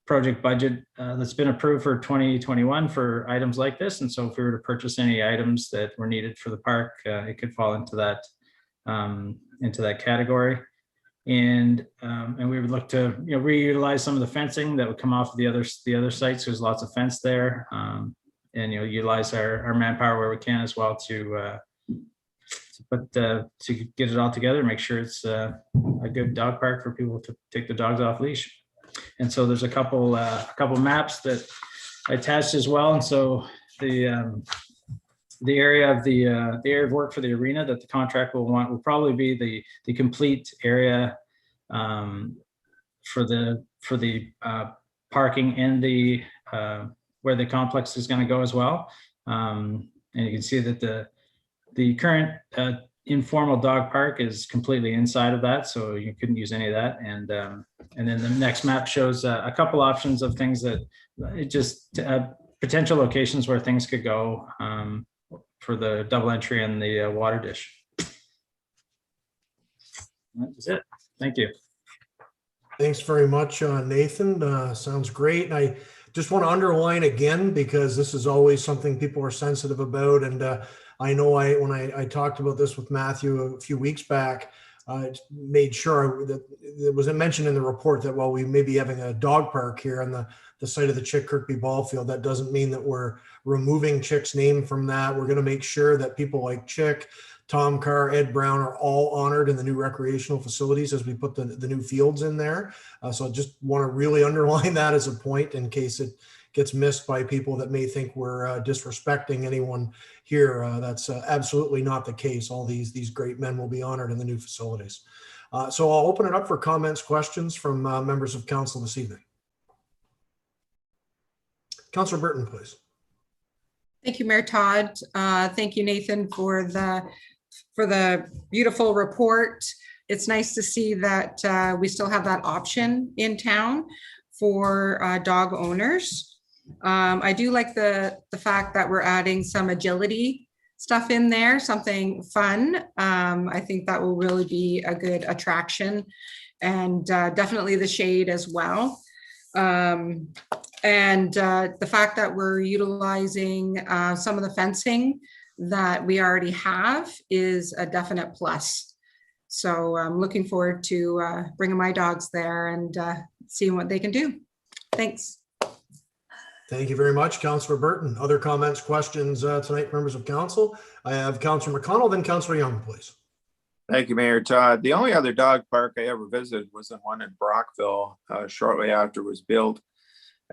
project budget that's been approved for 2021 for items like this. And so if we were to purchase any items that were needed for the park, it could fall into that category. And we would look to reutilize some of the fencing that would come off of the other sites. There's lots of fence there, and utilize our manpower where we can as well to get it all together, make sure it's a good dog park for people to take the dogs off leash. And so there's a couple maps that I attached as well. And so the area of work for the arena that the contract will want will probably be the complete area for the parking and the where the complex is going to go as well. And you can see that the current informal dog park is completely inside of that, so you couldn't use any of that. And then the next map shows a couple options of things that potential locations where things could go for the double entry and the water dish. That's it. Thank you. Thanks very much, Nathan. Sounds great. And I just want to underline again, because this is always something people are sensitive about. And I know when I talked about this with Matthew a few weeks back, I made sure that it was mentioned in the report that while we may be having a dog park here on the site of the Chick Kirkby ball field, that doesn't mean that we're removing Chick's name from that. We're going to make sure that people like Chick, Tom Carr, Ed Brown are all honored in the new recreational facilities as we put the new fields in there. So I just want to really underline that as a point in case it gets missed by people that may think we're disrespecting anyone here. That's absolutely not the case. All these great men will be honored in the new facilities. So I'll open it up for comments, questions from members of council this evening. Councillor Burton, please. Thank you, Mayor Todd. Thank you, Nathan, for the beautiful report. It's nice to see that we still have that option in town for dog owners. I do like the fact that we're adding some agility stuff in there, something fun. I think that will really be a good attraction, and definitely the shade as well. And the fact that we're utilizing some of the fencing that we already have is a definite plus. So I'm looking forward to bringing my dogs there and seeing what they can do. Thanks. Thank you very much, Councillor Burton. Other comments, questions tonight, members of council? I have Councillor McConnell, then Councillor Young, please. Thank you, Mayor Todd. The only other dog park I ever visited was the one in Brockville shortly after it was built.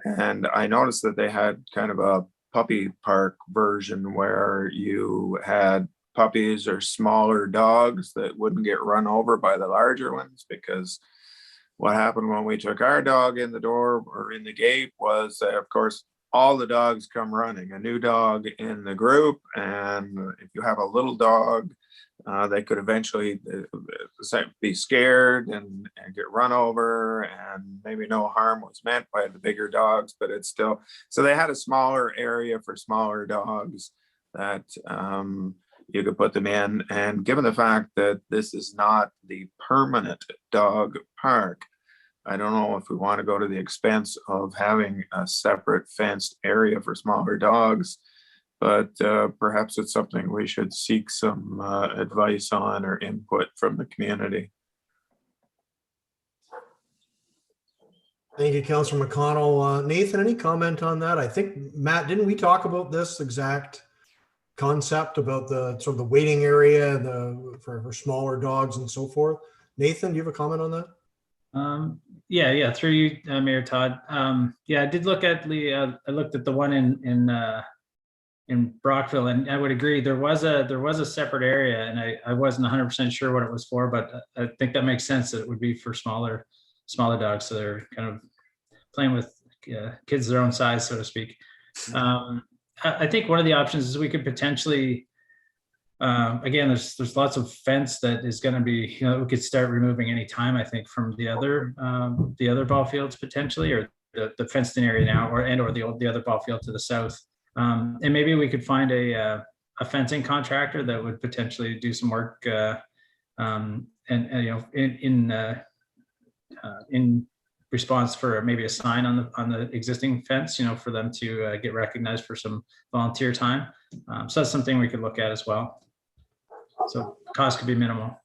And I noticed that they had kind of a puppy park version where you had puppies or smaller dogs that wouldn't get run over by the larger ones, because what happened when we took our dog in the door or in the gate was, of course, all the dogs come running, a new dog in the group. And if you have a little dog, they could eventually be scared and get run over, and maybe no harm was meant by the bigger dogs, but it's still, so they had a smaller area for smaller dogs that you could put them in. And given the fact that this is not the permanent dog park, I don't know if we want to go to the expense of having a separate fenced area for smaller dogs, but perhaps it's something we should seek some advice on or input from the community. Thank you, Councillor McConnell. Nathan, any comment on that? I think, Matt, didn't we talk about this exact concept about the sort of the waiting area for smaller dogs and so forth? Nathan, do you have a comment on that? Yeah, through you, Mayor Todd. Yeah, I did look at I looked at the one in Brockville, and I would agree there was a separate area, and I wasn't 100% sure what it was for, but I think that makes sense that it would be for smaller dogs, so they're kind of playing with kids their own size, so to speak. I think one of the options is we could potentially, again, there's lots of fence that is going to be, we could start removing any time, I think, from the other ball fields potentially, or the fenced in area now, or the other ball field to the south. And maybe we could find a fencing contractor that would potentially do some work in response for maybe a sign on the existing fence, for them to get recognized for some volunteer time. So that's something we could look at as well. So cost could be minimal.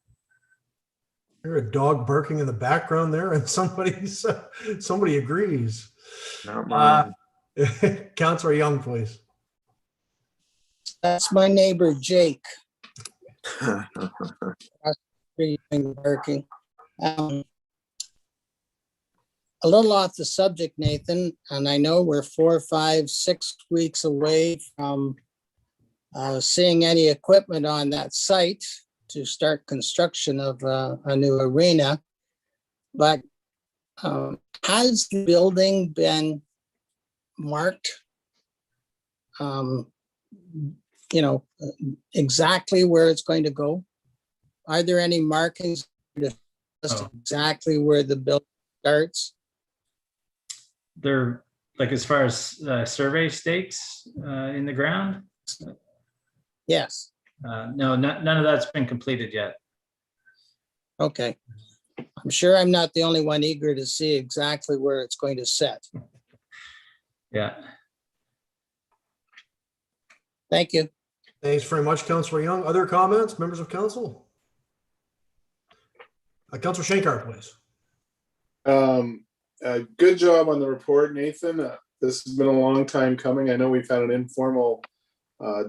There's a dog barking in the background there, and somebody agrees. Not mine. Councillor Young, please. That's my neighbor, Jake. Barking. A little off the subject, Nathan, and I know we're 4, 5, 6 weeks away from seeing any equipment on that site to start construction of a new arena. But has the building been marked? Exactly where it's going to go? Are there any markings exactly where the building starts? They're like, as far as survey stakes in the ground? Yes. No, none of that's been completed yet. Okay. I'm sure I'm not the only one eager to see exactly where it's going to set. Yeah. Thank you. Thanks very much, Councillor Young. Other comments, members of council? Councillor Shankar, please. Good job on the report, Nathan. This has been a long time coming. I know we've had an informal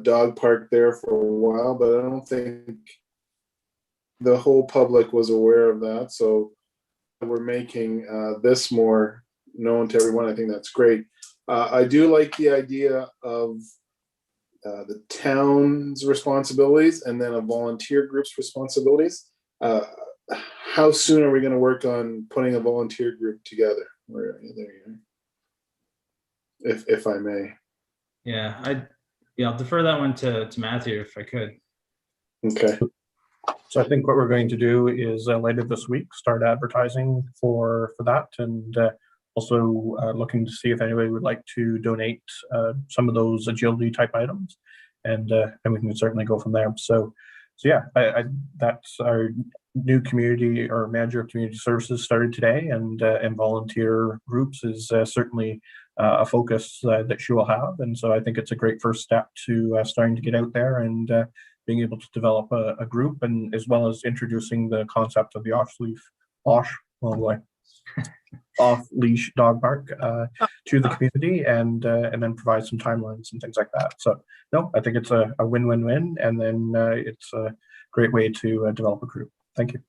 dog park there for a while, but I don't think the whole public was aware of that. So we're making this more known to everyone. I think that's great. I do like the idea of the town's responsibilities and then a volunteer group's responsibilities. How soon are we going to work on putting a volunteer group together? There you are. If I may. Yeah, I'll defer that one to Matthew if I could. Okay. So I think what we're going to do is later this week start advertising for that, and also looking to see if anybody would like to donate some of those agility type items, and we can certainly go from there. So yeah, that's our new community or manager of community services started today, and volunteer groups is certainly a focus that she will have. And so I think it's a great first step to starting to get out there and being able to develop a group, and as well as introducing the concept of the off-leash dog park to the community, and then provide some timelines and things like that. So no, I think it's a win-win-win, and then it's a great way to develop a group. Thank you.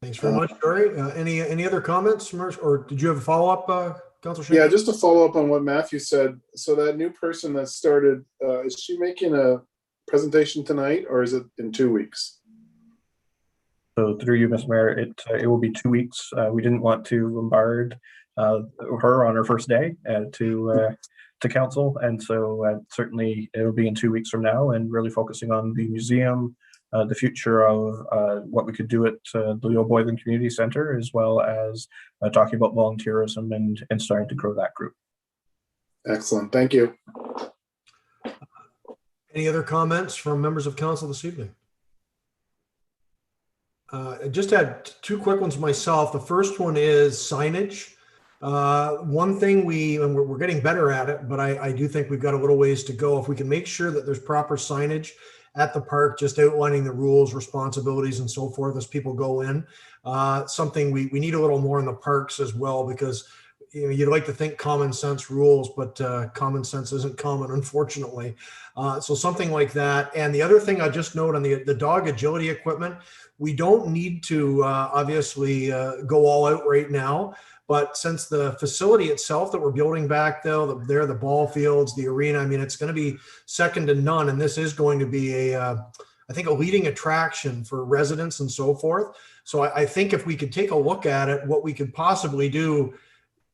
Thanks very much, Dory. Any other comments, or did you have a follow-up, Councilor Shane? Yeah, just to follow up on what Matthew said. So that new person that started, is she making a presentation tonight, or is it in 2 weeks? So through you, Mr. Mayor, it will be 2 weeks. We didn't want to bombard her on her first day to council, and so certainly it'll be in 2 weeks from now, and really focusing on the museum, the future of what we could do at the Leo Boylan Community Center, as well as talking about volunteerism and starting to grow that group. Excellent, thank you. Any other comments from members of council this evening? I just had two quick ones myself. The first one is signage. One thing and we're getting better at it, but I do think we've got a little ways to go. If we can make sure that there's proper signage at the park, just outlining the rules, responsibilities, and so forth as people go in. Something we need a little more in the parks as well, because you'd like to think common sense rules, but common sense isn't common, unfortunately. So something like that. And the other thing I just note on the dog agility equipment, we don't need to obviously go all out right now. But since the facility itself that we're building back the ball fields, the arena, I mean, it's going to be second to none. And this is going to be I think a leading attraction for residents and so forth. So I think if we could take a look at it, what we could possibly do,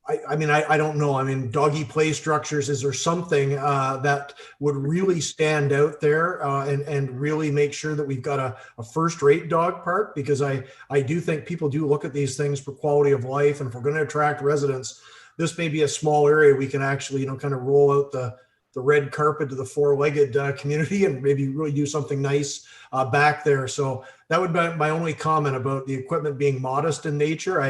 I don't know. I mean, doggy play structures, is there something that would really stand out there and really make sure that we've got a first-rate dog park? Because I do think people do look at these things for quality of life. And if we're going to attract residents, this may be a small area we can actually, kind of roll out the red carpet to the four-legged community and maybe really do something nice back there. So that would be my only comment about the equipment being modest in nature.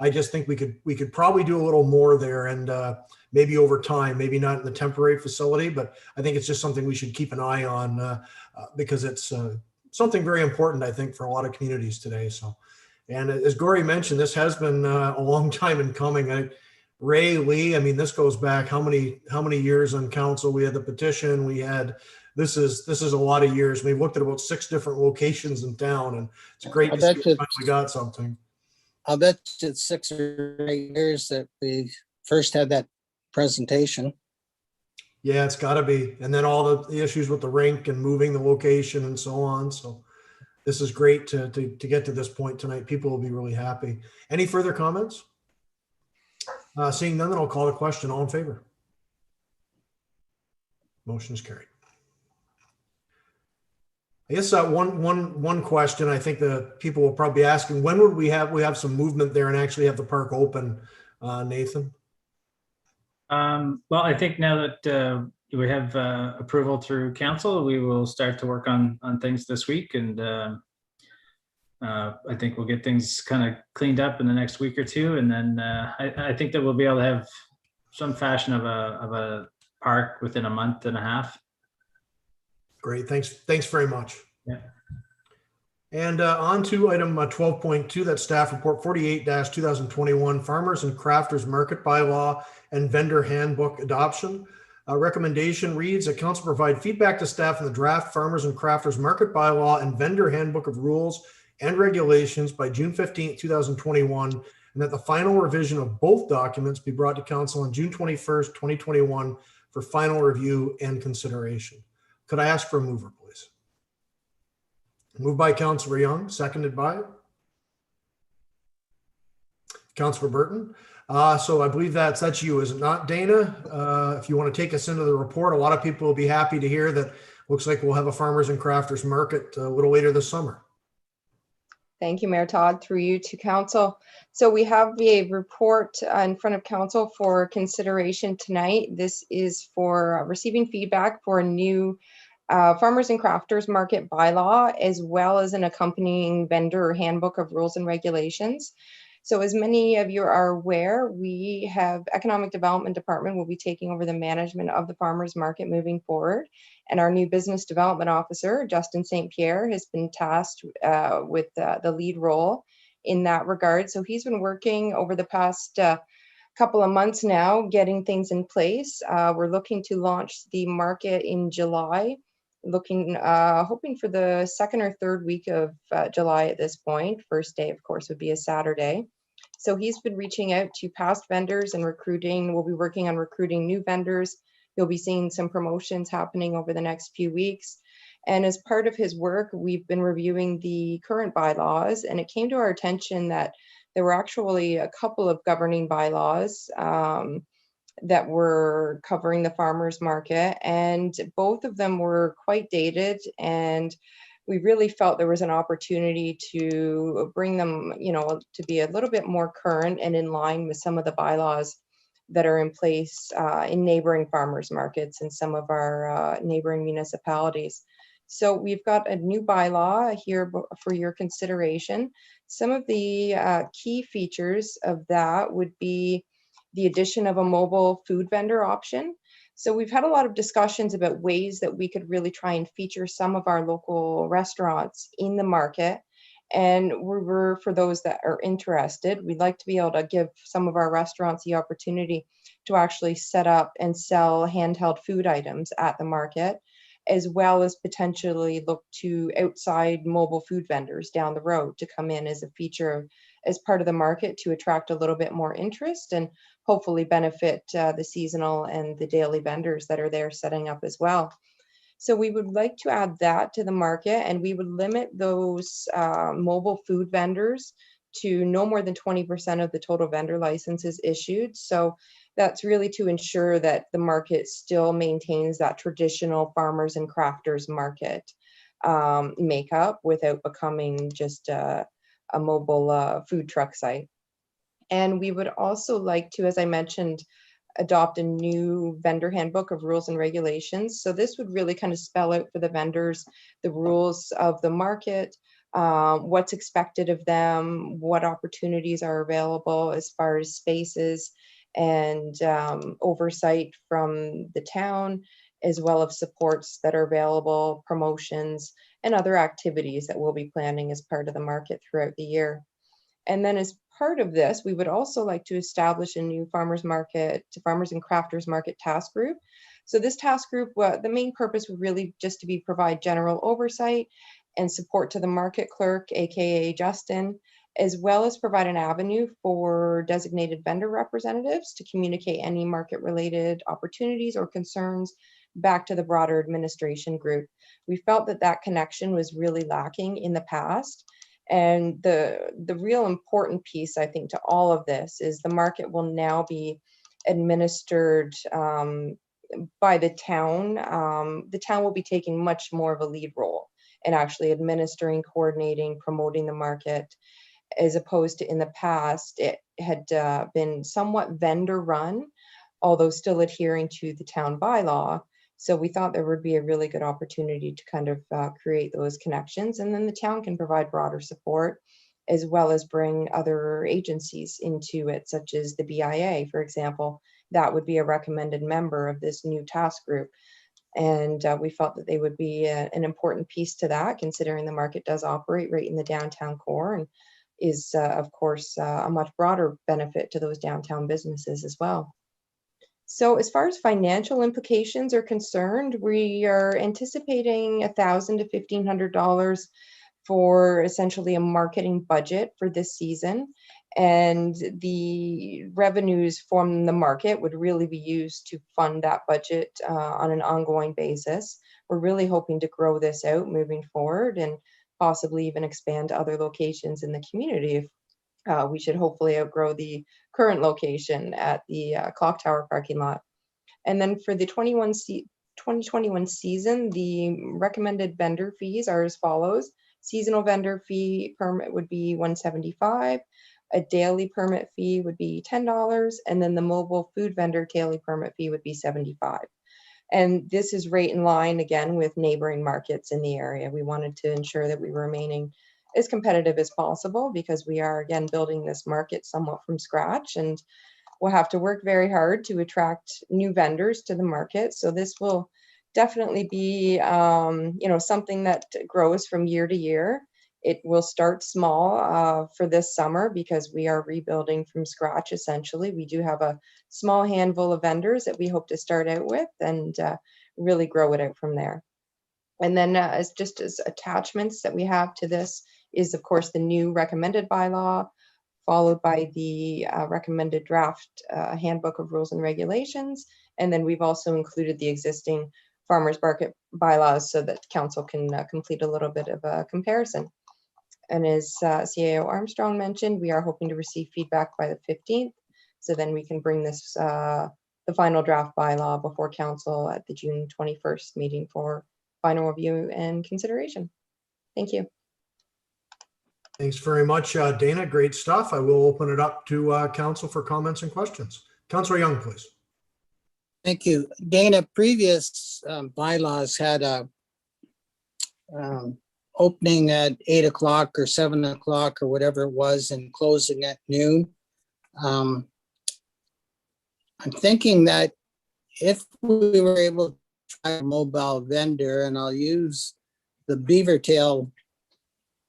I just think we could probably do a little more there, and maybe over time, maybe not in the temporary facility, but I think it's just something we should keep an eye on because it's something very important, I think, for a lot of communities today. So, and as Gory mentioned, this has been a long time in coming. Ray, Lee, I mean, this goes back how many years on council? We had the petition. We had this is a lot of years. We've looked at about 6 different locations in town, and it's great to see we finally got something. I'll bet it's 6 or 8 years that we first had that presentation. Yeah, it's got to be. And then all the issues with the rink and moving the location and so on. So this is great to get to this point tonight. People will be really happy. Any further comments? Seeing none, then I'll call the question. All in favor? Motion is carried. I guess one question I think the people will probably be asking, when would we have some movement there and actually have the park open, Nathan? Well, I think now that we have approval through council, we will start to work on things this week, and I think we'll get things kind of cleaned up in the next week or two, and then I think that we'll be able to have some fashion of a park within a month and a half. Great, thanks very much. Yeah. And on to item 12.2, that staff report 48-2021 Farmers and Crafters Market Bylaw and Vendor Handbook Adoption. Recommendation reads that council provide feedback to staff on the draft Farmers and Crafters Market Bylaw and Vendor Handbook of Rules and Regulations by June 15, 2021, and that the final revision of both documents be brought to council on June 21st, 2021 for final review and consideration. Could I ask for a mover, please? Moved by Councillor Young, seconded by Councillor Burton. So I believe that's you, is it not, Dana? If you want to take us into the report, a lot of people will be happy to hear that. Looks like we'll have a farmers and crafters market a little later this summer. Thank you, Mayor Todd, through you to council. So we have a report in front of council for consideration tonight. This is for receiving feedback for a new Farmers and Crafters Market Bylaw, as well as an accompanying vendor handbook of rules and regulations. So as many of you are aware, we have Economic Development Department will be taking over the management of the farmers market moving forward. And our new business development officer, Justin St. Pierre, has been tasked with the lead role in that regard. So he's been working over the past couple of months now, getting things in place. We're looking to launch the market in July, hoping for the second or third week of July at this point. First day, of course, would be a Saturday. So he's been reaching out to past vendors and recruiting. We'll be working on recruiting new vendors. You'll be seeing some promotions happening over the next few weeks. And as part of his work, we've been reviewing the current bylaws, and it came to our attention that there were actually a couple of governing bylaws that were covering the farmers market, and both of them were quite dated, and we really felt there was an opportunity to bring them, to be a little bit more current and in line with some of the bylaws that are in place in neighboring farmers markets and some of our neighboring municipalities. So we've got a new bylaw here for your consideration. Some of the key features of that would be the addition of a mobile food vendor option. So we've had a lot of discussions about ways that we could really try and feature some of our local restaurants in the market. And for those that are interested, we'd like to be able to give some of our restaurants the opportunity to actually set up and sell handheld food items at the market, as well as potentially look to outside mobile food vendors down the road to come in as a feature, as part of the market, to attract a little bit more interest and hopefully benefit the seasonal and the daily vendors that are there setting up as well. So we would like to add that to the market, and we would limit those mobile food vendors to no more than 20% of the total vendor licenses issued. So that's really to ensure that the market still maintains that traditional farmers and crafters market makeup without becoming just a mobile food truck site. And we would also like to, as I mentioned, adopt a new vendor handbook of rules and regulations. So this would really kind of spell out for the vendors the rules of the market, what's expected of them, what opportunities are available as far as spaces and oversight from the town, as well as supports that are available, promotions, and other activities that we'll be planning as part of the market throughout the year. And then as part of this, we would also like to establish a new farmers and crafters market task group. So this task group, the main purpose would really just to provide general oversight and support to the market clerk, AKA Justin, as well as provide an avenue for designated vendor representatives to communicate any market-related opportunities or concerns back to the broader administration group. We felt that that connection was really lacking in the past. And the real important piece, I think, to all of this is the market will now be administered by the town. The town will be taking much more of a lead role in actually administering, coordinating, promoting the market, as opposed to in the past, it had been somewhat vendor run, although still adhering to the town bylaw. So we thought there would be a really good opportunity to kind of create those connections, and then the town can provide broader support, as well as bring other agencies into it, such as the BIA, for example. That would be a recommended member of this new task group. And we felt that they would be an important piece to that, considering the market does operate right in the downtown core and is, of course, a much broader benefit to those downtown businesses as well. So as far as financial implications are concerned, we are anticipating $1,000 to $1,500 for essentially a marketing budget for this season. And the revenues from the market would really be used to fund that budget on an ongoing basis. We're really hoping to grow this out moving forward and possibly even expand to other locations in the community. We should hopefully outgrow the current location at the Clock Tower parking lot. And then for the 2021 season, the recommended vendor fees are as follows. Seasonal vendor fee permit would be $175. A daily permit fee would be $10. And then the mobile food vendor daily permit fee would be $75. And this is right in line, again, with neighboring markets in the area. We wanted to ensure that we were remaining as competitive as possible, because we are, again, building this market somewhat from scratch, and we'll have to work very hard to attract new vendors to the market. So this will definitely be, something that grows from year to year. It will start small for this summer because we are rebuilding from scratch, essentially. We do have a small handful of vendors that we hope to start out with and really grow it out from there. And then as attachments that we have to this is, of course, the new recommended bylaw, followed by the recommended draft handbook of rules and regulations. And then we've also included the existing farmers market bylaws so that council can complete a little bit of a comparison. And as CAO Armstrong mentioned, we are hoping to receive feedback by the 15th. So then we can bring this, the final draft bylaw before council at the June 21st meeting for final review and consideration. Thank you. Thanks very much, Dana. Great stuff. I will open it up to council for comments and questions. Councillor Young, please. Thank you. Dana, previous bylaws had a opening at 8 o'clock or 7 o'clock or whatever it was and closing at noon. I'm thinking that if we were able to try a mobile vendor, and I'll use the Beavertail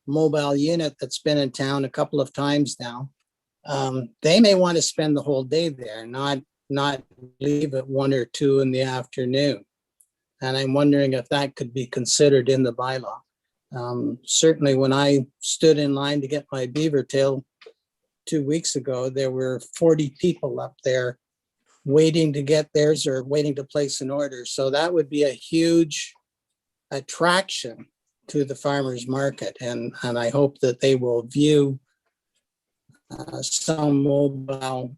mobile unit that's been in town a couple of times now, they may want to spend the whole day there, not leave at 1 or 2 in the afternoon. And I'm wondering if that could be considered in the bylaw. Certainly when I stood in line to get my Beavertail 2 weeks ago, there were 40 people up there waiting to get theirs or waiting to place an order. So that would be a huge attraction to the farmers market. And I hope that they will view some mobile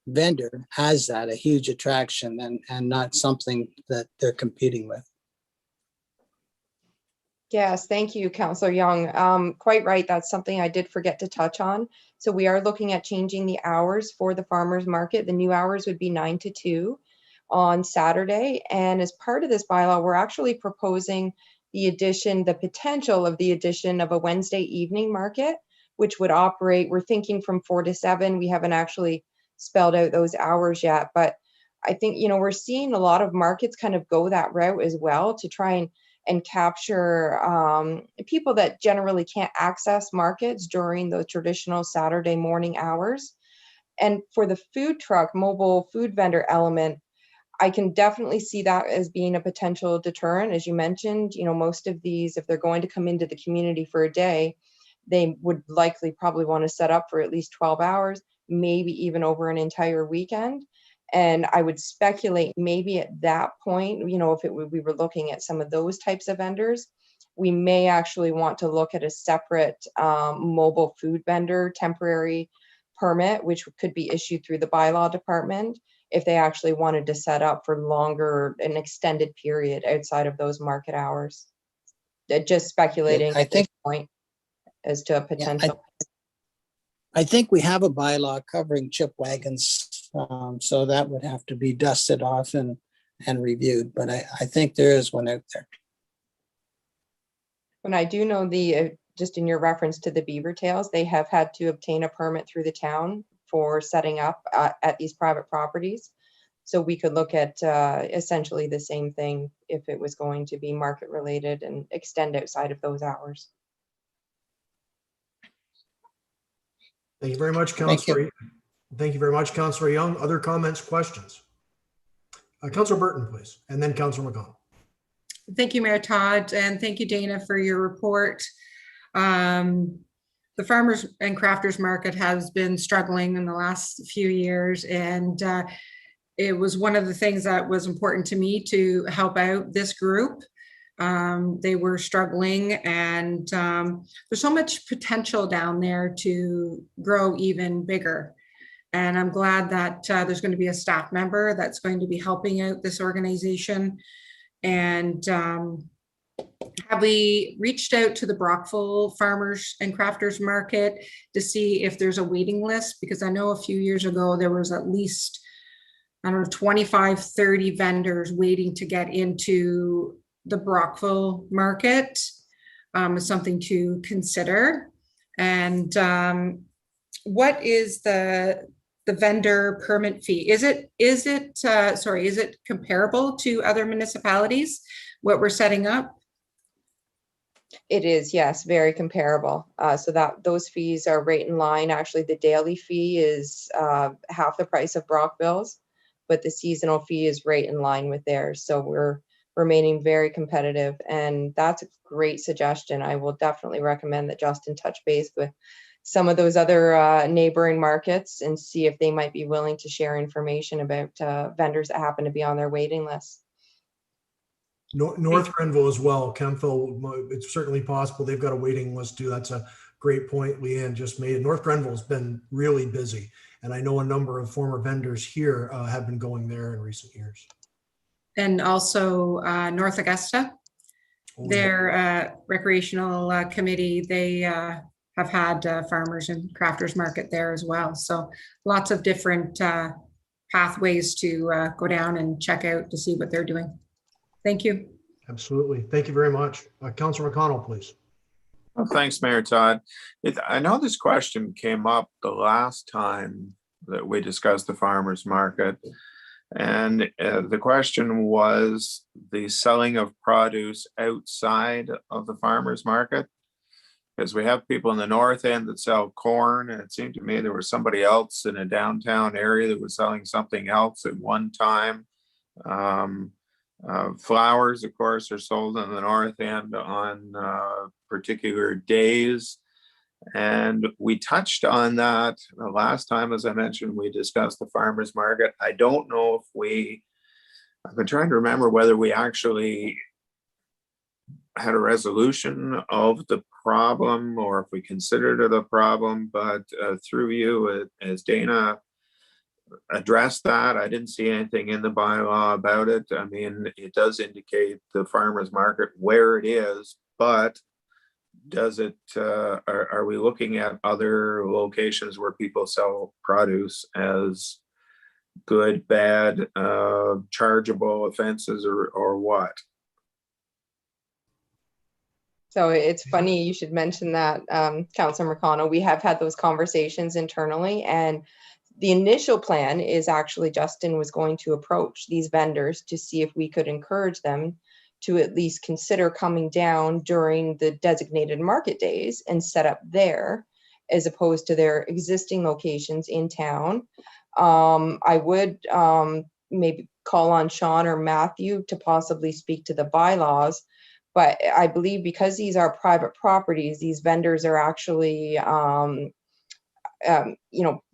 vendor as that, a huge attraction and not something that they're competing with. Yes, thank you, Councillor Young. Quite right. That's something I did forget to touch on. So we are looking at changing the hours for the farmers market. The new hours would be 9 to 2 on Saturday. And as part of this bylaw, we're actually proposing the potential of the addition of a Wednesday evening market, which would operate, we're thinking from 4 to 7. We haven't actually spelled out those hours yet, but I think, we're seeing a lot of markets kind of go that route as well to try and capture people that generally can't access markets during the traditional Saturday morning hours. And for the food truck, mobile food vendor element, I can definitely see that as being a potential deterrent. As you mentioned, most of these, if they're going to come into the community for a day, they would likely probably want to set up for at least 12 hours, maybe even over an entire weekend. And I would speculate maybe at that point, if we were looking at some of those types of vendors, we may actually want to look at a separate mobile food vendor temporary permit, which could be issued through the bylaw department if they actually wanted to set up for an extended period outside of those market hours. Just speculating at this point as to a potential. I think we have a bylaw covering chip wagons, so that would have to be dusted off and reviewed, but I think there is one out there. And I do know just in your reference to the Beavertails, they have had to obtain a permit through the town for setting up at these private properties. So we could look at essentially the same thing if it was going to be market related and extend outside of those hours. Thank you very much, Councillor. Thank you very much, Councillor Young. Other comments, questions? Councillor Burton, please, and then Councillor McConnell. Thank you, Mayor Todd, and thank you, Dana, for your report. The farmers and crafters market has been struggling in the last few years, and it was one of the things that was important to me to help out this group. They were struggling, and there's so much potential down there to grow even bigger. And I'm glad that there's going to be a staff member that's going to be helping out this organization. And have we reached out to the Brockville Farmers and Crafters Market to see if there's a waiting list? Because I know a few years ago there was at least, 25, 30 vendors waiting to get into the Brockville market. Is something to consider. And what is the vendor permit fee? Is it comparable to other municipalities, what we're setting up? It is, yes, very comparable. So that those fees are right in line. Actually, the daily fee is half the price of Brockville's, but the seasonal fee is right in line with theirs. So we're remaining very competitive, and that's a great suggestion. I will definitely recommend that Justin touch base with some of those other neighboring markets and see if they might be willing to share information about vendors that happen to be on their waiting list. North Grenville as well, Kempville, it's certainly possible. They've got a waiting list too. That's a great point Leanne just made. North Grenville's been really busy. And I know a number of former vendors here have been going there in recent years. And also North Augusta, their recreational committee, they have had farmers and crafters market there as well. So lots of different pathways to go down and check out to see what they're doing. Thank you. Absolutely. Thank you very much. Councilor McConnell, please. Well, thanks, Mayor Todd. I know this question came up the last time that we discussed the farmers market. And the question was the selling of produce outside of the farmers market. Because we have people in the north end that sell corn, and it seemed to me there was somebody else in a downtown area that was selling something else at one time. Flowers, of course, are sold in the north end on particular days. And we touched on that the last time, as I mentioned, we discussed the farmers market. I don't know if I've been trying to remember whether we actually had a resolution of the problem or if we considered it a problem, but through you, as Dana addressed that, I didn't see anything in the bylaw about it. I mean, it does indicate the farmers market where it is, but does it, are we looking at other locations where people sell produce as good, bad, chargeable offenses or what? So it's funny you should mention that, Councilor McConnell. We have had those conversations internally, and the initial plan is actually Justin was going to approach these vendors to see if we could encourage them to at least consider coming down during the designated market days and set up there as opposed to their existing locations in town. I would maybe call on Sean or Matthew to possibly speak to the bylaws, but I believe because these are private properties, these vendors are actually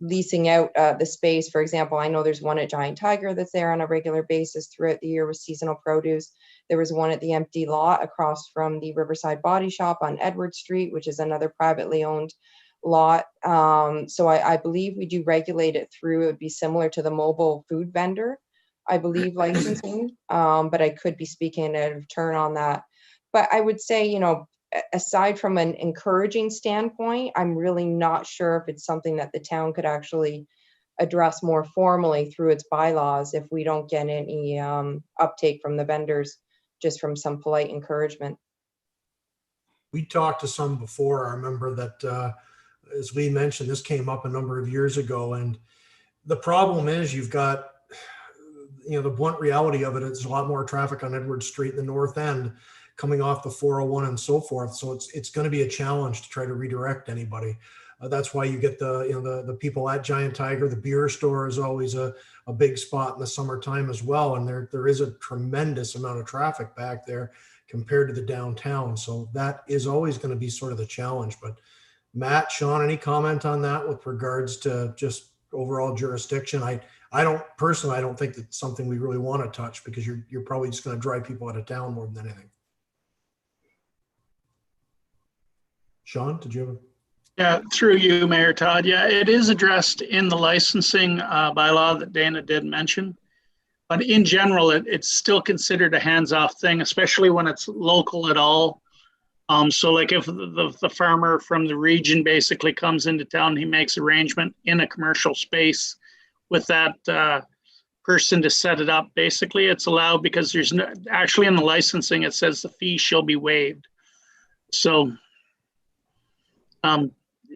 leasing out the space. For example, I know there's one at Giant Tiger that's there on a regular basis throughout the year with seasonal produce. There was one at the empty lot across from the Riverside Body Shop on Edward Street, which is another privately owned lot. So I believe we do regulate it through, it would be similar to the mobile food vendor, I believe, licensing, but I could be speaking out of turn on that. But I would say, aside from an encouraging standpoint, I'm really not sure if it's something that the town could actually address more formally through its bylaws if we don't get any uptake from the vendors, just from some polite encouragement. We talked to some before. I remember that, as Lee mentioned, this came up a number of years ago. And the problem is you've got, the blunt reality of it is a lot more traffic on Edward Street in the north end coming off the 401 and so forth. So it's going to be a challenge to try to redirect anybody. That's why you get the people at Giant Tiger. The beer store is always a big spot in the summertime as well. And there is a tremendous amount of traffic back there compared to the downtown. So that is always going to be sort of the challenge. But Matt, Sean, any comment on that with regards to just overall jurisdiction? I don't think that's something we really want to touch because you're probably just going to drive people out of town more than anything. Sean, did you have a... Yeah, through you, Mayor Todd. Yeah, it is addressed in the licensing bylaw that Dana did mention. But in general, it's still considered a hands-off thing, especially when it's local at all. So like if the farmer from the region basically comes into town, he makes arrangement in a commercial space with that person to set it up. Basically, it's allowed because there's no, actually in the licensing, it says the fee shall be waived. So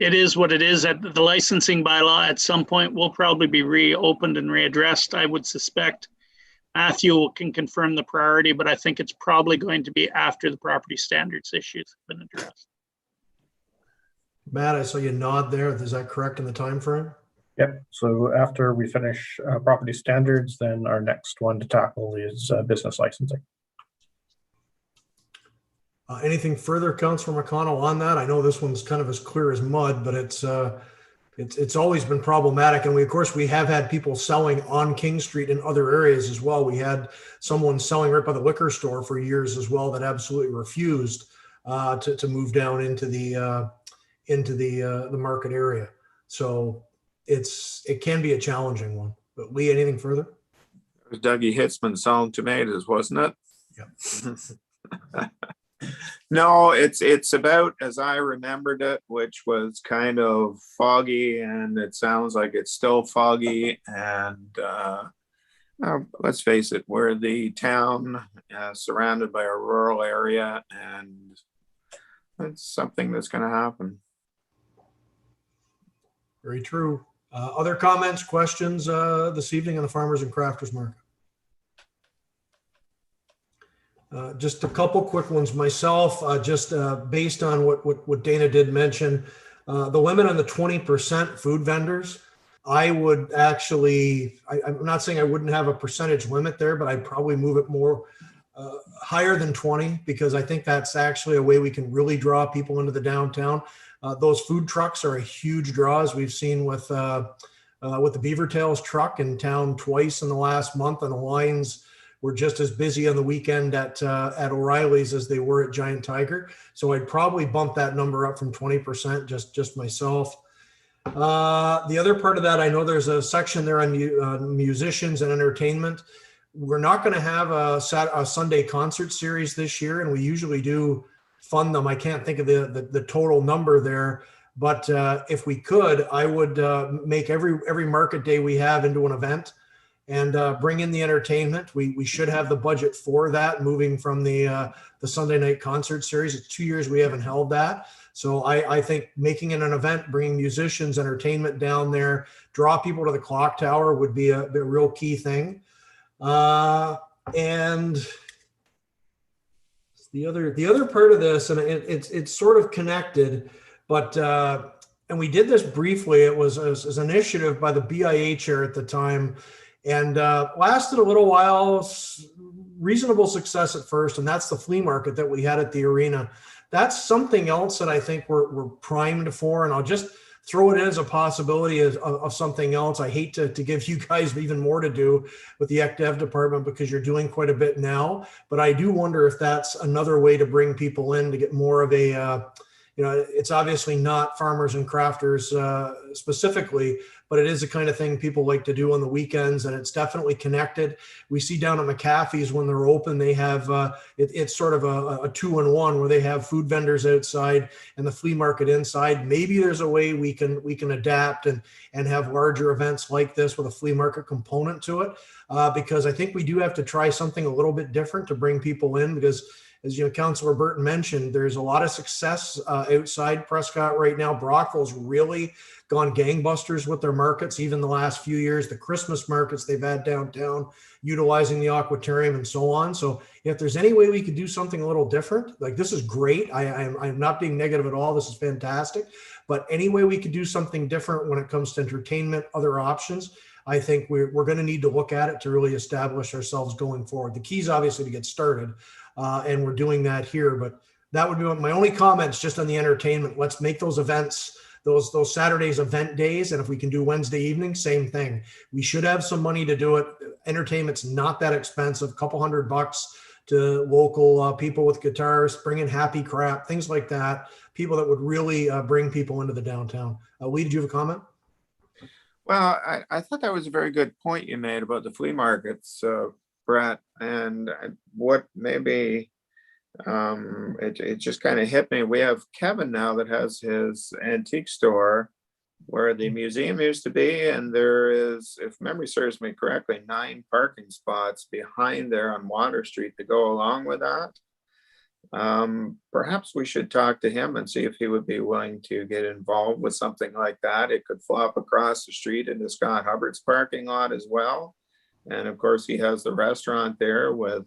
it is what it is. At the licensing bylaw at some point will probably be reopened and readdressed, I would suspect. Matthew can confirm the priority, but I think it's probably going to be after the property standards issues have been addressed. Matt, I saw you nod there. Is that correct in the time frame? Yep. So after we finish property standards, then our next one to tackle is business licensing. Anything further, Councilor McConnell, on that? I know this one's kind of as clear as mud, but it's always been problematic. And of course, we have had people selling on King Street in other areas as well. We had someone selling right by the liquor store for years as well that absolutely refused to move down into the market area. So it can be a challenging one. But Lee, anything further? It was Dougie Hitzman selling tomatoes, wasn't it? Yeah. No, it's about as I remembered it, which was kind of foggy, and it sounds like it's still foggy. And let's face it, we're the town surrounded by a rural area, and it's something that's going to happen. Very true. Other comments, questions this evening on the Farmers and Crafters Market? Just a couple quick ones myself, just based on what Dana did mention, the limit on the 20% food vendors. I would actually, I'm not saying I wouldn't have a percentage limit there, but I'd probably move it more higher than 20, because I think that's actually a way we can really draw people into the downtown. Those food trucks are a huge draw, as we've seen with the Beaver Tails truck in town twice in the last month, and the lines were just as busy on the weekend at O'Reilly's as they were at Giant Tiger. So I'd probably bump that number up from 20%, just myself. The other part of that, I know there's a section there on musicians and entertainment. We're not going to have a Sunday concert series this year, and we usually do fund them. I can't think of the total number there, but if we could, I would make every market day we have into an event, and bring in the entertainment. We should have the budget for that, moving from the Sunday night concert series. It's 2 years we haven't held that. So I think making it an event, bringing musicians, entertainment down there, draw people to the clock tower would be a real key thing. And the other part of this, and it's sort of connected, but and we did this briefly. It was an initiative by the BIA chair at the time, and lasted a little while, reasonable success at first, and that's the flea market that we had at the arena. That's something else that I think we're primed for, and I'll just throw it in as a possibility of something else. I hate to give you guys even more to do with the ECDev department, because you're doing quite a bit now, but I do wonder if that's another way to bring people in, to get more of a, it's obviously not farmers and crafters specifically, but it is the kind of thing people like to do on the weekends, and it's definitely connected. We see down at McAfee's when they're open, they have, it's sort of a 2-in-1 where they have food vendors outside and the flea market inside. Maybe there's a way we can adapt and have larger events like this with a flea market component to it, because I think we do have to try something a little bit different to bring people in, because as Councillor Burton mentioned, there's a lot of success outside Prescott right now. Brockville's really gone gangbusters with their markets, even the last few years. The Christmas markets they've had downtown, utilizing the Aquatarium and so on. So if there's any way we could do something a little different, like, this is great. I'm not being negative at all. This is fantastic. But any way we could do something different when it comes to entertainment, other options, I think we're going to need to look at it to really establish ourselves going forward. The key is obviously to get started. And we're doing that here, but that would be my only comments just on the entertainment. Let's make those events, those Saturdays event days. And if we can do Wednesday evening, same thing. We should have some money to do it. Entertainment's not that expensive, couple $100 to local people with guitars, bring in happy crap, things like that. People that would really bring people into the downtown. Lee, did you have a comment? Well, I thought that was a very good point you made about the flea markets, Brett, and what maybe it just kind of hit me. We have Kevin now that has his antique store where the museum used to be, and there is, if memory serves me correctly, 9 parking spots behind there on Water Street to go along with that. Perhaps we should talk to him and see if he would be willing to get involved with something like that. It could flop across the street into Scott Hubbard's parking lot as well. And of course, he has the restaurant there with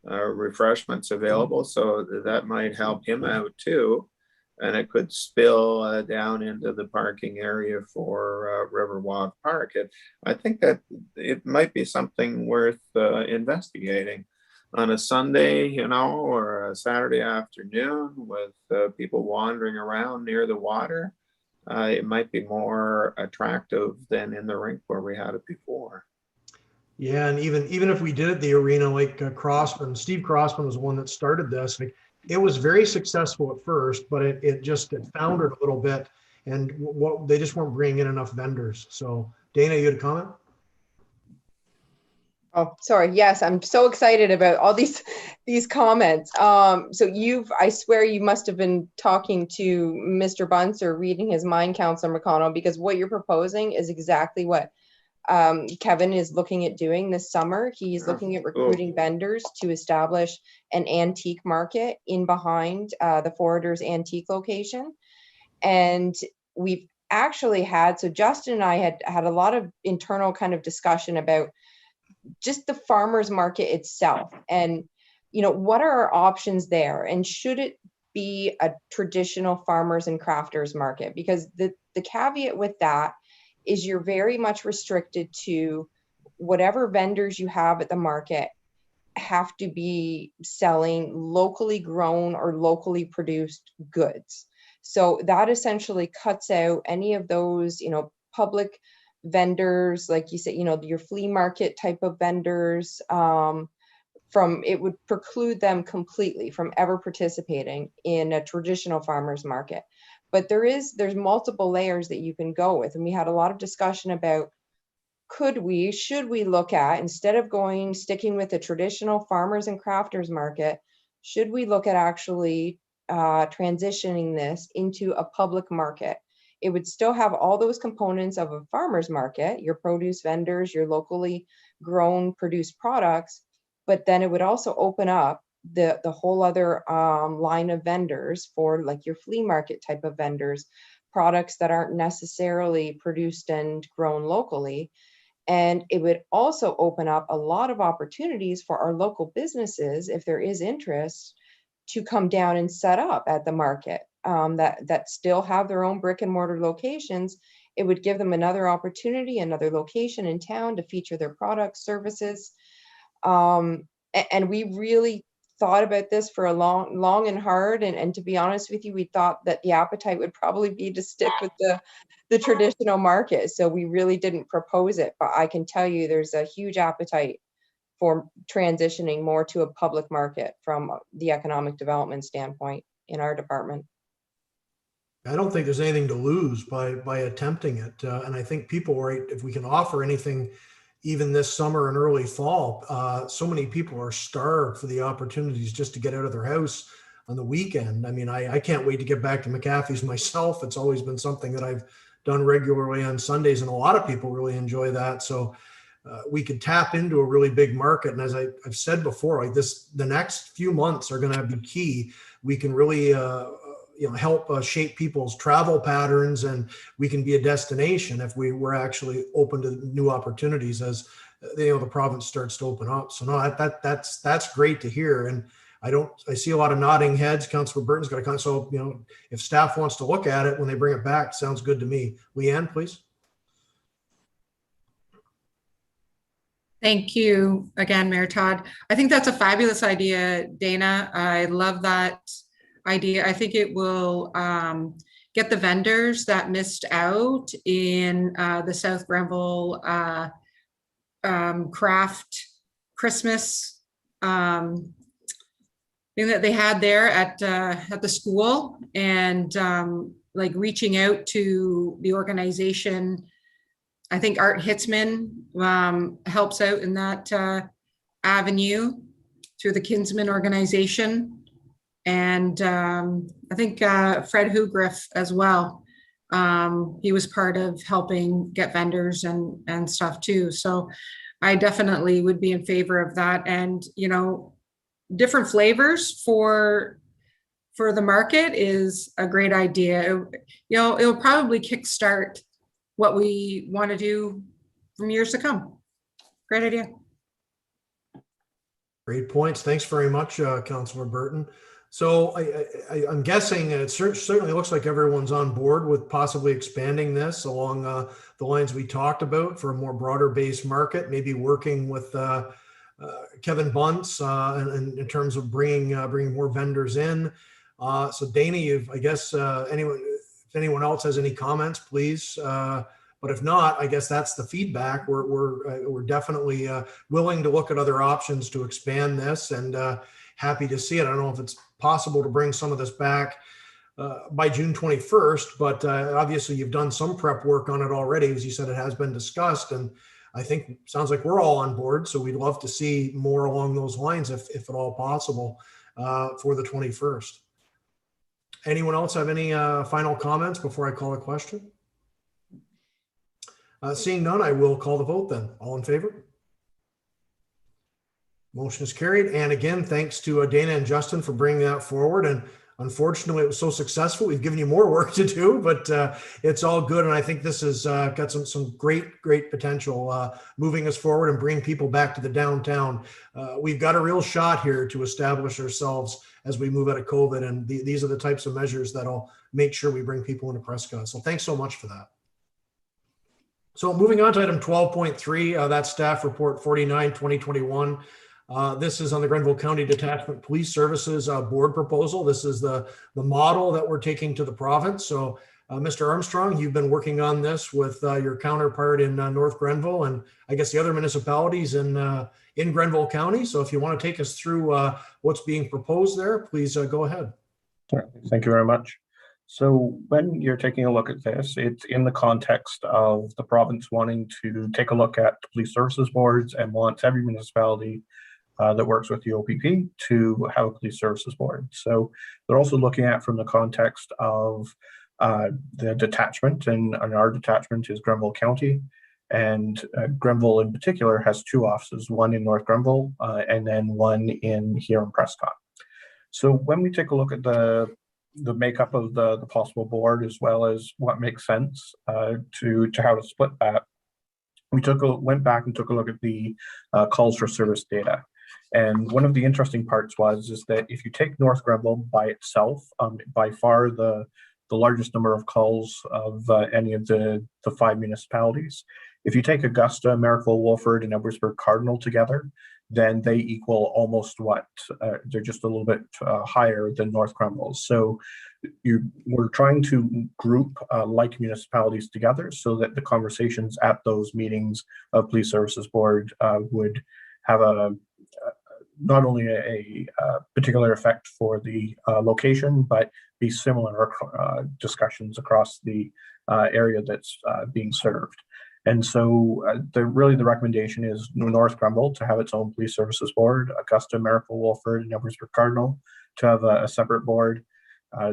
refreshments available, so that might help him out too. And it could spill down into the parking area for Riverwalk Park. I think that it might be something worth investigating on a Sunday, you know, or a Saturday afternoon with people wandering around near the water. It might be more attractive than in the rink where we had it before. Yeah, and even if we did it the arena, like Crossman, Steve Crossman was the one that started this. Like, it was very successful at first, but it foundered a little bit, and what they just weren't bringing in enough vendors. So, Dana, you had a comment? Oh, sorry. Yes, I'm so excited about all these comments. So I swear you must have been talking to Mr. Bunce or reading his mind, Councillor McConnell, because what you're proposing is exactly what Kevin is looking at doing this summer. He's looking at recruiting vendors to establish an antique market in behind the Forwarders Antique location. And we've actually so Justin and I had a lot of internal kind of discussion about just the farmers market itself, and what are our options there, and should it be a traditional farmers and crafters market? Because the caveat with that is you're very much restricted to whatever vendors you have at the market have to be selling locally grown or locally produced goods. So that essentially cuts out any of those, public vendors, like you said, your flea market type of vendors, it would preclude them completely from ever participating in a traditional farmers market. But there's multiple layers that you can go with. And we had a lot of discussion about should we look at, instead of sticking with the traditional farmers and crafters market, should we look at actually transitioning this into a public market? It would still have all those components of a farmer's market, your produce vendors, your locally grown produced products, but then it would also open up the whole other line of vendors for like your flea market type of vendors, products that aren't necessarily produced and grown locally. And it would also open up a lot of opportunities for our local businesses, if there is interest, to come down and set up at the market, that still have their own brick and mortar locations. It would give them another opportunity, another location in town to feature their products, services. And we really thought about this for a long and hard. And to be honest with you, we thought that the appetite would probably be to stick with the traditional market. So we really didn't propose it, but I can tell you there's a huge appetite for transitioning more to a public market from the economic development standpoint in our department. I don't think there's anything to lose by attempting it. And I think people, right, if we can offer anything, even this summer and early fall, so many people are starved for the opportunities just to get out of their house on the weekend. I mean, I can't wait to get back to McAfee's myself. It's always been something that I've done regularly on Sundays, and a lot of people really enjoy that. So we could tap into a really big market. And as I've said before, like the next few months are going to be key. We can really help shape people's travel patterns, and we can be a destination if we were actually open to new opportunities as the province starts to open up. So no, that's great to hear. And I see a lot of nodding heads. Councillor Burton's got a comment. So if staff wants to look at it when they bring it back, sounds good to me. Leanne, please. Thank you again, Mayor Todd. I think that's a fabulous idea, Dana. I love that idea. I think it will get the vendors that missed out in the South Grenville craft Christmas thing that they had there at the school, and like reaching out to the organization. I think Art Hitzman helps out in that avenue through the Kinsman organization. And I think Fred Hugriff as well. He was part of helping get vendors and stuff too. So I definitely would be in favor of that. And, different flavors for the market is a great idea. It'll probably kickstart what we want to do from years to come. Great idea. Great points. Thanks very much, Councillor Burton. So I'm guessing it certainly looks like everyone's on board with possibly expanding this along the lines we talked about for a more broader based market, maybe working with Kevin Bunce in terms of bringing more vendors in. So Dana, I guess if anyone else has any comments, please. But if not, I guess that's the feedback. We're definitely willing to look at other options to expand this, and happy to see it. I don't know if it's possible to bring some of this back by June 21st, but obviously you've done some prep work on it already. As you said, it has been discussed, and I think it sounds like we're all on board. So we'd love to see more along those lines, if at all possible, for the 21st. Anyone else have any final comments before I call a question? Seeing none, I will call the vote then. All in favor? Motion is carried. And again, thanks to Dana and Justin for bringing that forward. And unfortunately, it was so successful. We've given you more work to do, but it's all good. And I think this has got some great potential moving us forward and bringing people back to the downtown. We've got a real shot here to establish ourselves as we move out of COVID. And these are the types of measures that'll make sure we bring people into Prescott. So thanks so much for that. So moving on to item 12.3, that's staff report 49, 2021. This is on the Grenville County Detachment Police Services board proposal. This is the model that we're taking to the province. So Mr. Armstrong, you've been working on this with your counterpart in North Grenville and I guess the other municipalities in Grenville County. So if you want to take us through what's being proposed there, please go ahead. Thank you very much. So when you're taking a look at this, it's in the context of the province wanting to take a look at police services boards and wants every municipality that works with the OPP to have a police services board. So they're also looking at from the context of the detachment, and our detachment is Grenville County, and Grenville in particular has two offices, one in North Grenville and then one here in Prescott. So when we take a look at the makeup of the possible board, as well as what makes sense to how to split that, we went back and took a look at the calls for service data. And one of the interesting parts is that if you take North Grenville by itself, by far the largest number of calls of any of the 5 municipalities. If you take Augusta, Marrickville, Wolford, and Edwardsburg Cardinal together, then they equal almost they're just a little bit higher than North Grenville. So we're trying to group like municipalities together so that the conversations at those meetings of Police Services Board would have not only a particular effect for the location, but be similar discussions across the area that's being served. And so the recommendation is North Grenville to have its own police services board, Augusta, Marrickville, Wolford, and Edwardsburg Cardinal to have a separate board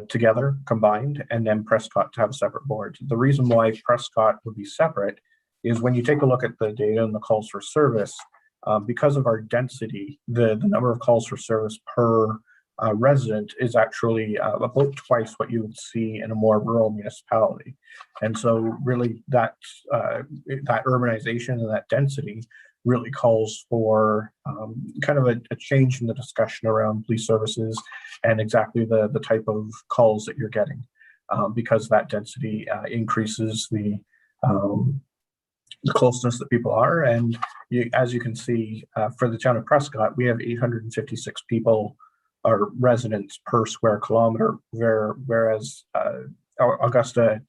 together, combined, and then Prescott to have a separate board. The reason why Prescott would be separate is when you take a look at the data and the calls for service, because of our density, the number of calls for service per resident is actually about twice what you would see in a more rural municipality. And so really that urbanization and that density really calls for kind of a change in the discussion around police services and exactly the type of calls that you're getting, because that density increases the closeness that people are. And as you can see, for the town of Prescott, we have 856 people are residents per square kilometer, whereas Augusta,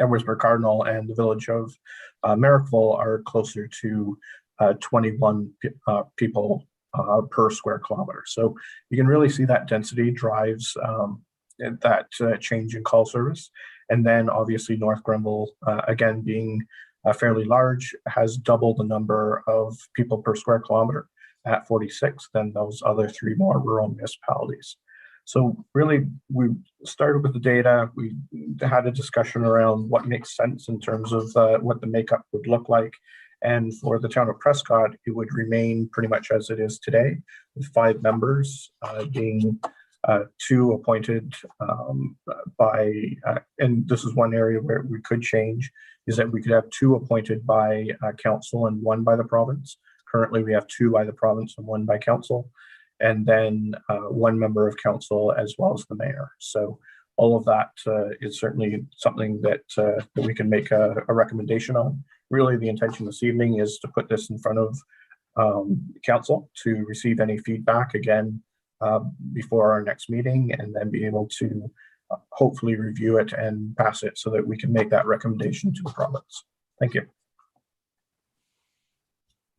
Edwardsburg Cardinal, and the village of Marrickville are closer to 21 people per square kilometer. So you can really see that density drives that change in call service. And then obviously North Grenville, again, being fairly large, has double the number of people per square kilometer at 46 than those other 3 more rural municipalities. So really, we started with the data. We had a discussion around what makes sense in terms of what the makeup would look like. And for the town of Prescott, it would remain pretty much as it is today, with 5 members being two appointed by, and this is one area where we could change, is that we could have two appointed by council and one by the province. Currently, we have two by the province and one by council, and then one member of council as well as the mayor. So all of that is certainly something that we can make a recommendation on. Really, the intention this evening is to put this in front of council to receive any feedback again before our next meeting, and then be able to hopefully review it and pass it so that we can make that recommendation to the province. Thank you.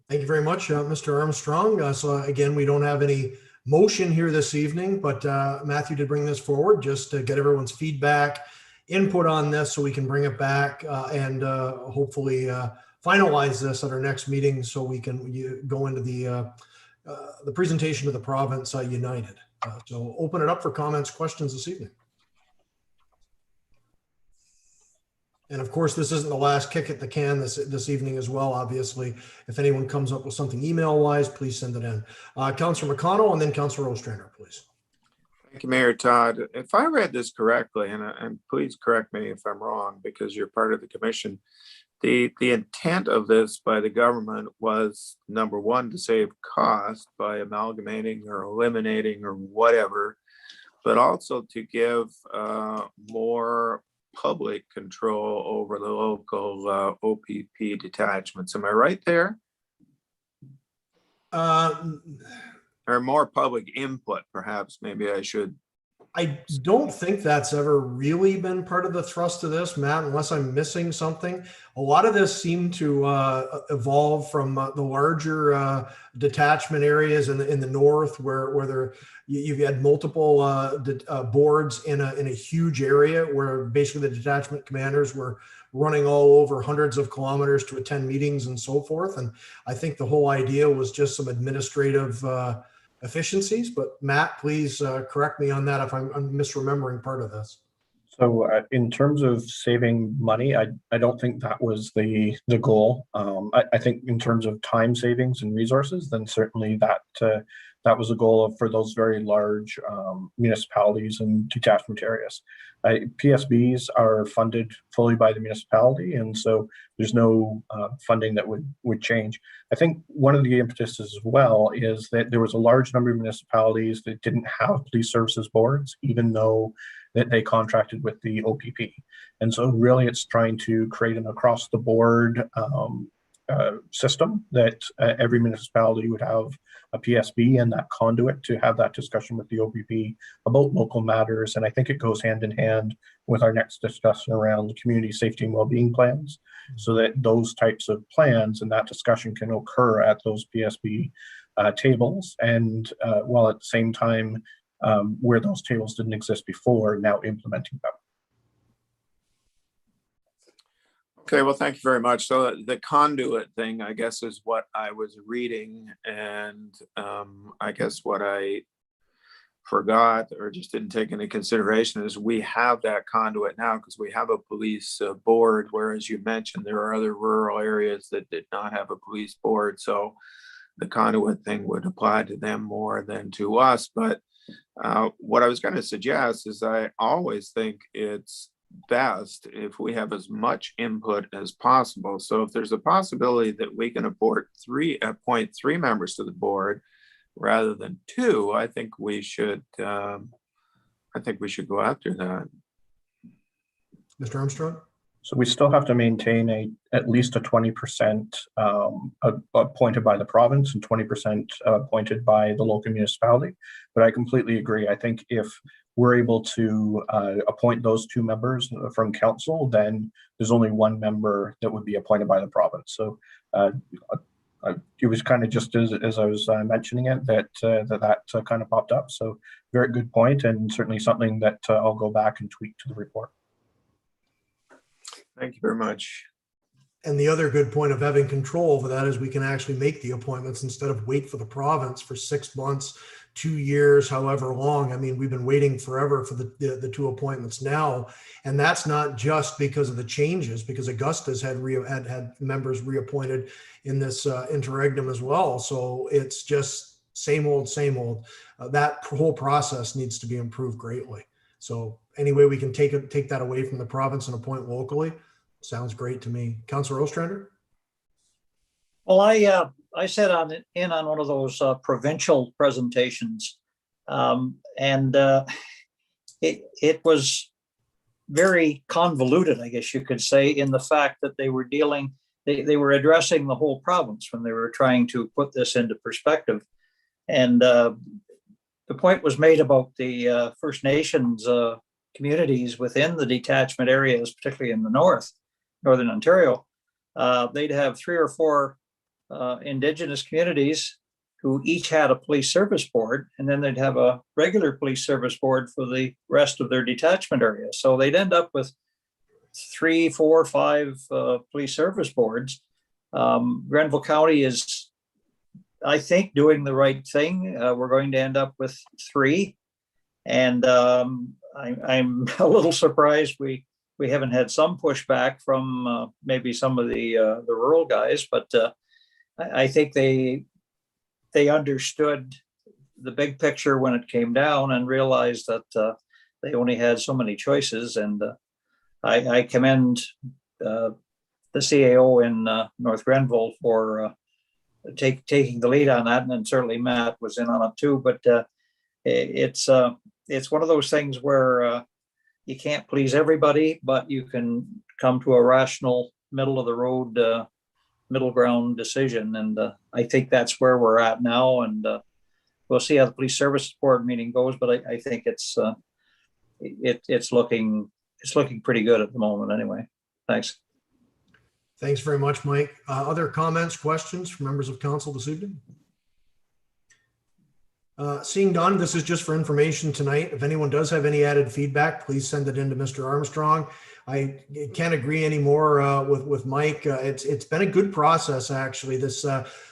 Thank you very much, Mr. Armstrong. So again, we don't have any motion here this evening, but Matthew did bring this forward just to get everyone's feedback, input on this, so we can bring it back and hopefully finalize this at our next meeting, so we can go into the presentation to the province united. So open it up for comments, questions this evening. And of course, this isn't the last kick at the can this evening as well. Obviously, if anyone comes up with something email-wise, please send it in. Councillor McConnell and then Councillor Ostrander, please. Thank you, Mayor Todd. If I read this correctly, and please correct me if I'm wrong, because you're part of the commission, the intent of this by the government was, number one, to save cost by amalgamating or eliminating or whatever, but also to give more public control over the local OPP detachments. Am I right there? Or more public input, perhaps. Maybe I should. I don't think that's ever really been part of the thrust of this, Matt, unless I'm missing something. A lot of this seemed to evolve from the larger detachment areas in the north, where you've had multiple boards in a huge area, where basically the detachment commanders were running all over hundreds of kilometers to attend meetings and so forth. And I think the whole idea was just some administrative efficiencies. But Matt, please correct me on that if I'm misremembering part of this. So in terms of saving money, I don't think that was the goal. I think in terms of time savings and resources, then certainly that was a goal for those very large municipalities and detachment areas. PSBs are funded fully by the municipality, and so there's no funding that would change. I think one of the impetuses as well is that there was a large number of municipalities that didn't have police services boards, even though that they contracted with the OPP. And so really it's trying to create an across the board system that every municipality would have a PSB and that conduit to have that discussion with the OPP about local matters. And I think it goes hand in hand with our next discussion around community safety and well-being plans, so that those types of plans and that discussion can occur at those PSB tables. And while at the same time, where those tables didn't exist before, now implementing them. Okay, well, thank you very much. So the conduit thing, I guess, is what I was reading, and I guess what I forgot or just didn't take into consideration is we have that conduit now because we have a police board, whereas you mentioned there are other rural areas that did not have a police board. So the conduit thing would apply to them more than to us. But what I was going to suggest is I always think it's best if we have as much input as possible. So if there's a possibility that we can appoint three members to the board rather than two, I think we should go after that. Mr. Armstrong? So we still have to maintain at least a 20% appointed by the province and 20% appointed by the local municipality. But I completely agree. I think if we're able to appoint those two members from council, then there's only one member that would be appointed by the province. So it was kind of just as I was mentioning it that kind of popped up. So very good point, and certainly something that I'll go back and tweak to the report. Thank you very much. And the other good point of having control over that is we can actually make the appointments instead of wait for the province for 6 months, 2 years, however long. I mean, we've been waiting forever for the two appointments now. And that's not just because of the changes, because Augusta's had members reappointed in this interregnum as well. So it's just same old, same old. That whole process needs to be improved greatly. So any way we can take that away from the province and appoint locally, sounds great to me. Councillor Ostrander? Well, I sat in on one of those provincial presentations, and it was very convoluted, I guess you could say, in the fact that they were addressing the whole province when they were trying to put this into perspective. And the point was made about the First Nations communities within the detachment areas, particularly in the northern Ontario. They'd have 3 or 4 Indigenous communities who each had a police service board, and then they'd have a regular police service board for the rest of their detachment area. So they'd end up with 3, 4, 5 police service boards. Grenville County is, I think, doing the right thing. We're going to end up with 3. And I'm a little surprised we haven't had some pushback from maybe some of the rural guys, but I think they understood the big picture when it came down and realized that they only had so many choices. And I commend the CAO in North Grenville for taking the lead on that, and then certainly Matt was in on it too. But it's one of those things where you can't please everybody, but you can come to a rational, middle of the road, middle ground decision. And I think that's where we're at now. And we'll see how the police services board meeting goes, but I think it's looking pretty good at the moment anyway. Thanks. Thanks very much, Mike. Other comments, questions from members of council this evening? Seeing none, this is just for information tonight. If anyone does have any added feedback, please send it in to Mr. Armstrong. I can't agree anymore with Mike. It's been a good process, actually. This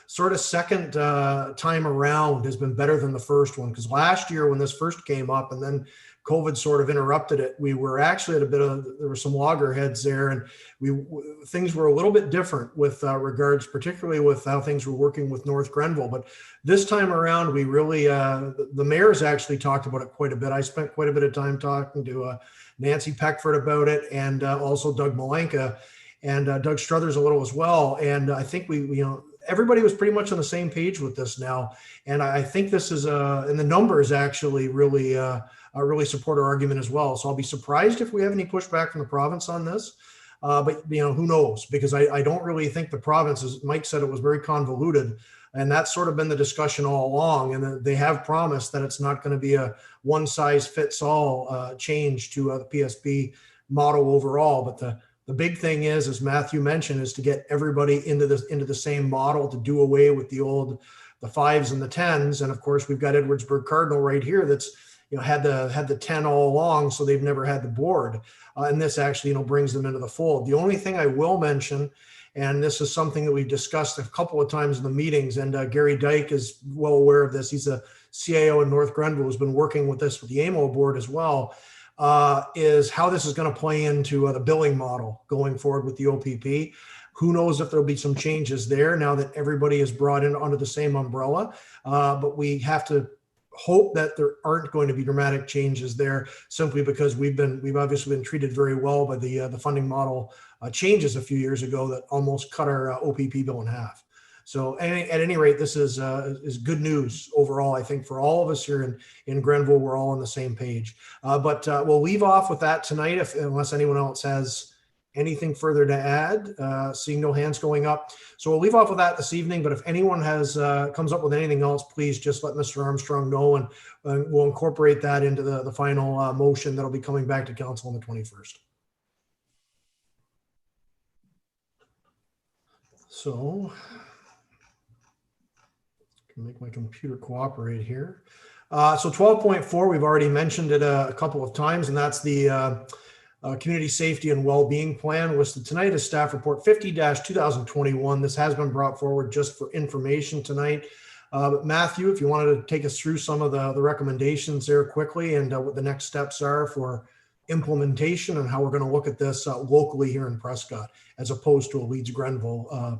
sort of second time around has been better than the first one, because last year when this first came up and then COVID sort of interrupted it, we were actually at there were some loggerheads there, and things were a little bit different with regards, particularly with how things were working with North Grenville. But this time around, we really, the mayor's actually talked about it quite a bit. I spent quite a bit of time talking to Nancy Peckford about it, and also Doug Malenka, and Doug Struthers a little as well. And I think everybody was pretty much on the same page with this now. And I think this is, and the numbers actually really support our argument as well. So I'll be surprised if we have any pushback from the province on this. But who knows? Because I don't really think the province, as Mike said, it was very convoluted. And that's sort of been the discussion all along. And they have promised that it's not going to be a one size fits all change to the PSP model overall. But the big thing is, as Matthew mentioned, is to get everybody into the same model, to do away with the 5s and the 10s. And of course, we've got Edwardsburg Cardinal right here that's had the 10 all along, so they've never had the board. And this actually brings them into the fold. The only thing I will mention, and this is something that we've discussed a couple of times in the meetings, and Gary Dyke is well aware of this. He's a CAO in North Grenville, who's been working with this with the AMO board as well, is how this is going to play into the billing model going forward with the OPP. Who knows if there'll be some changes there now that everybody is brought in under the same umbrella, but we have to hope that there aren't going to be dramatic changes there, simply because we've obviously been treated very well by the funding model changes a few years ago that almost cut our OPP bill in half. So at any rate, this is good news overall. I think for all of us here in Grenville, we're all on the same page. But we'll leave off with that tonight, unless anyone else has anything further to add. Seeing no hands going up. So we'll leave off with that this evening, but if anyone comes up with anything else, please just let Mr. Armstrong know, and we'll incorporate that into the final motion that'll be coming back to council on the 21st. So, I can make my computer cooperate here. So 12.4, we've already mentioned it a couple of times, and that's the Community Safety and Wellbeing Plan listed tonight as Staff Report 50-2021. This has been brought forward just for information tonight. But Matthew, if you wanted to take us through some of the recommendations there quickly, and what the next steps are for implementation, and how we're going to look at this locally here in Prescott, as opposed to a Leeds Grenville,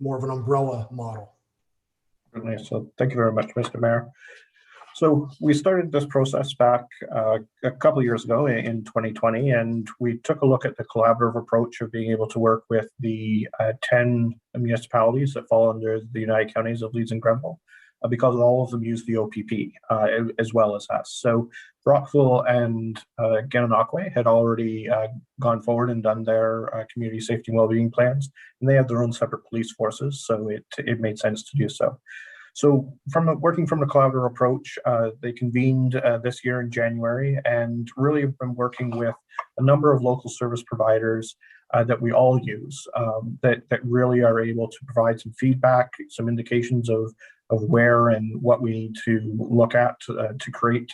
more of an umbrella model. Certainly. So thank you very much, Mr. Mayor. So we started this process back a couple of years ago in 2020, and we took a look at the collaborative approach of being able to work with the 10 municipalities that fall under the United Counties of Leeds and Grenville, because all of them use the OPP as well as us. So Brockville and Gananoque had already gone forward and done their community safety and well-being plans, and they have their own separate police forces, so it made sense to do so. So working from the collaborative approach, they convened this year in January and really have been working with a number of local service providers that we all use that really are able to provide some feedback, some indications of where and what we need to look at to create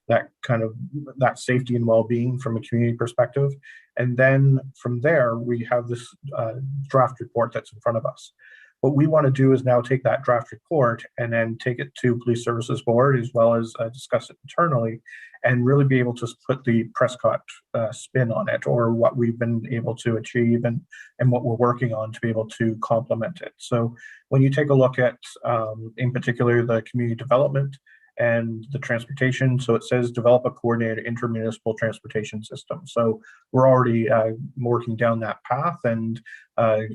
that safety and well-being from a community perspective. And then from there, we have this draft report that's in front of us. What we want to do is now take that draft report and then take it to Police Services Board, as well as discuss it internally, and really be able to put the Prescott spin on it, or what we've been able to achieve and what we're working on to be able to complement it. So when you take a look at, in particular, the community development and the transportation, so it says develop a coordinated intermunicipal transportation system. So we're already working down that path, and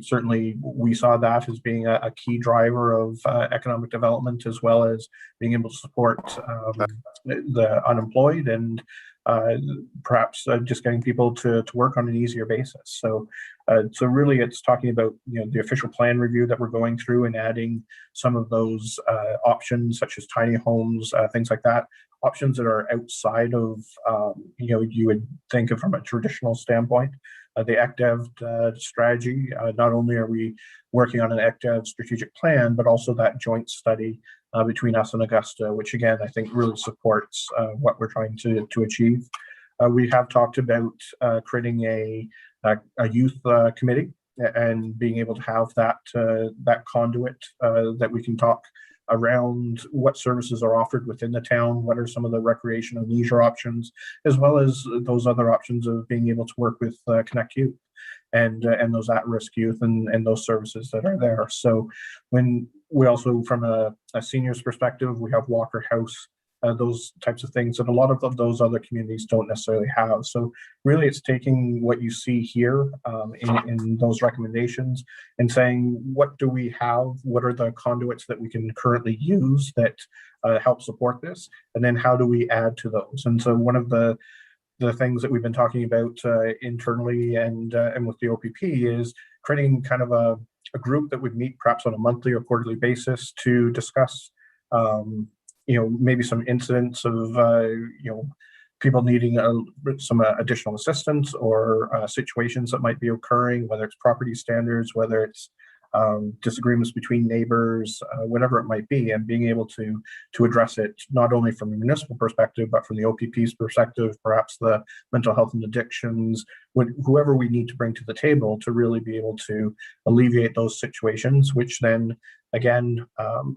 certainly we saw that as being a key driver of economic development, as well as being able to support the unemployed and perhaps just getting people to work on an easier basis. So really it's talking about the official plan review that we're going through and adding some of those options, such as tiny homes, things like that, options that are outside of you would think of from a traditional standpoint. The ECDEV strategy, not only are we working on an ECDEV strategic plan, but also that joint study between us and Augusta, which again, I think really supports what we're trying to achieve. We have talked about creating a youth committee and being able to have that conduit that we can talk around what services are offered within the town, what are some of the recreation and leisure options, as well as those other options of being able to work with Connect Youth and those at-risk youth and those services that are there. So when we also, from a seniors perspective, we have Walker House, those types of things that a lot of those other communities don't necessarily have. So really it's taking what you see here in those recommendations and saying, what do we have? What are the conduits that we can currently use that help support this? And then how do we add to those? And so one of the things that we've been talking about internally and with the OPP is creating kind of a group that would meet perhaps on a monthly or quarterly basis to discuss maybe some incidents of people needing some additional assistance, or situations that might be occurring, whether it's property standards, whether it's disagreements between neighbors, whatever it might be, and being able to address it not only from a municipal perspective, but from the OPP's perspective, perhaps the mental health and addictions, whoever we need to bring to the table to really be able to alleviate those situations, which then again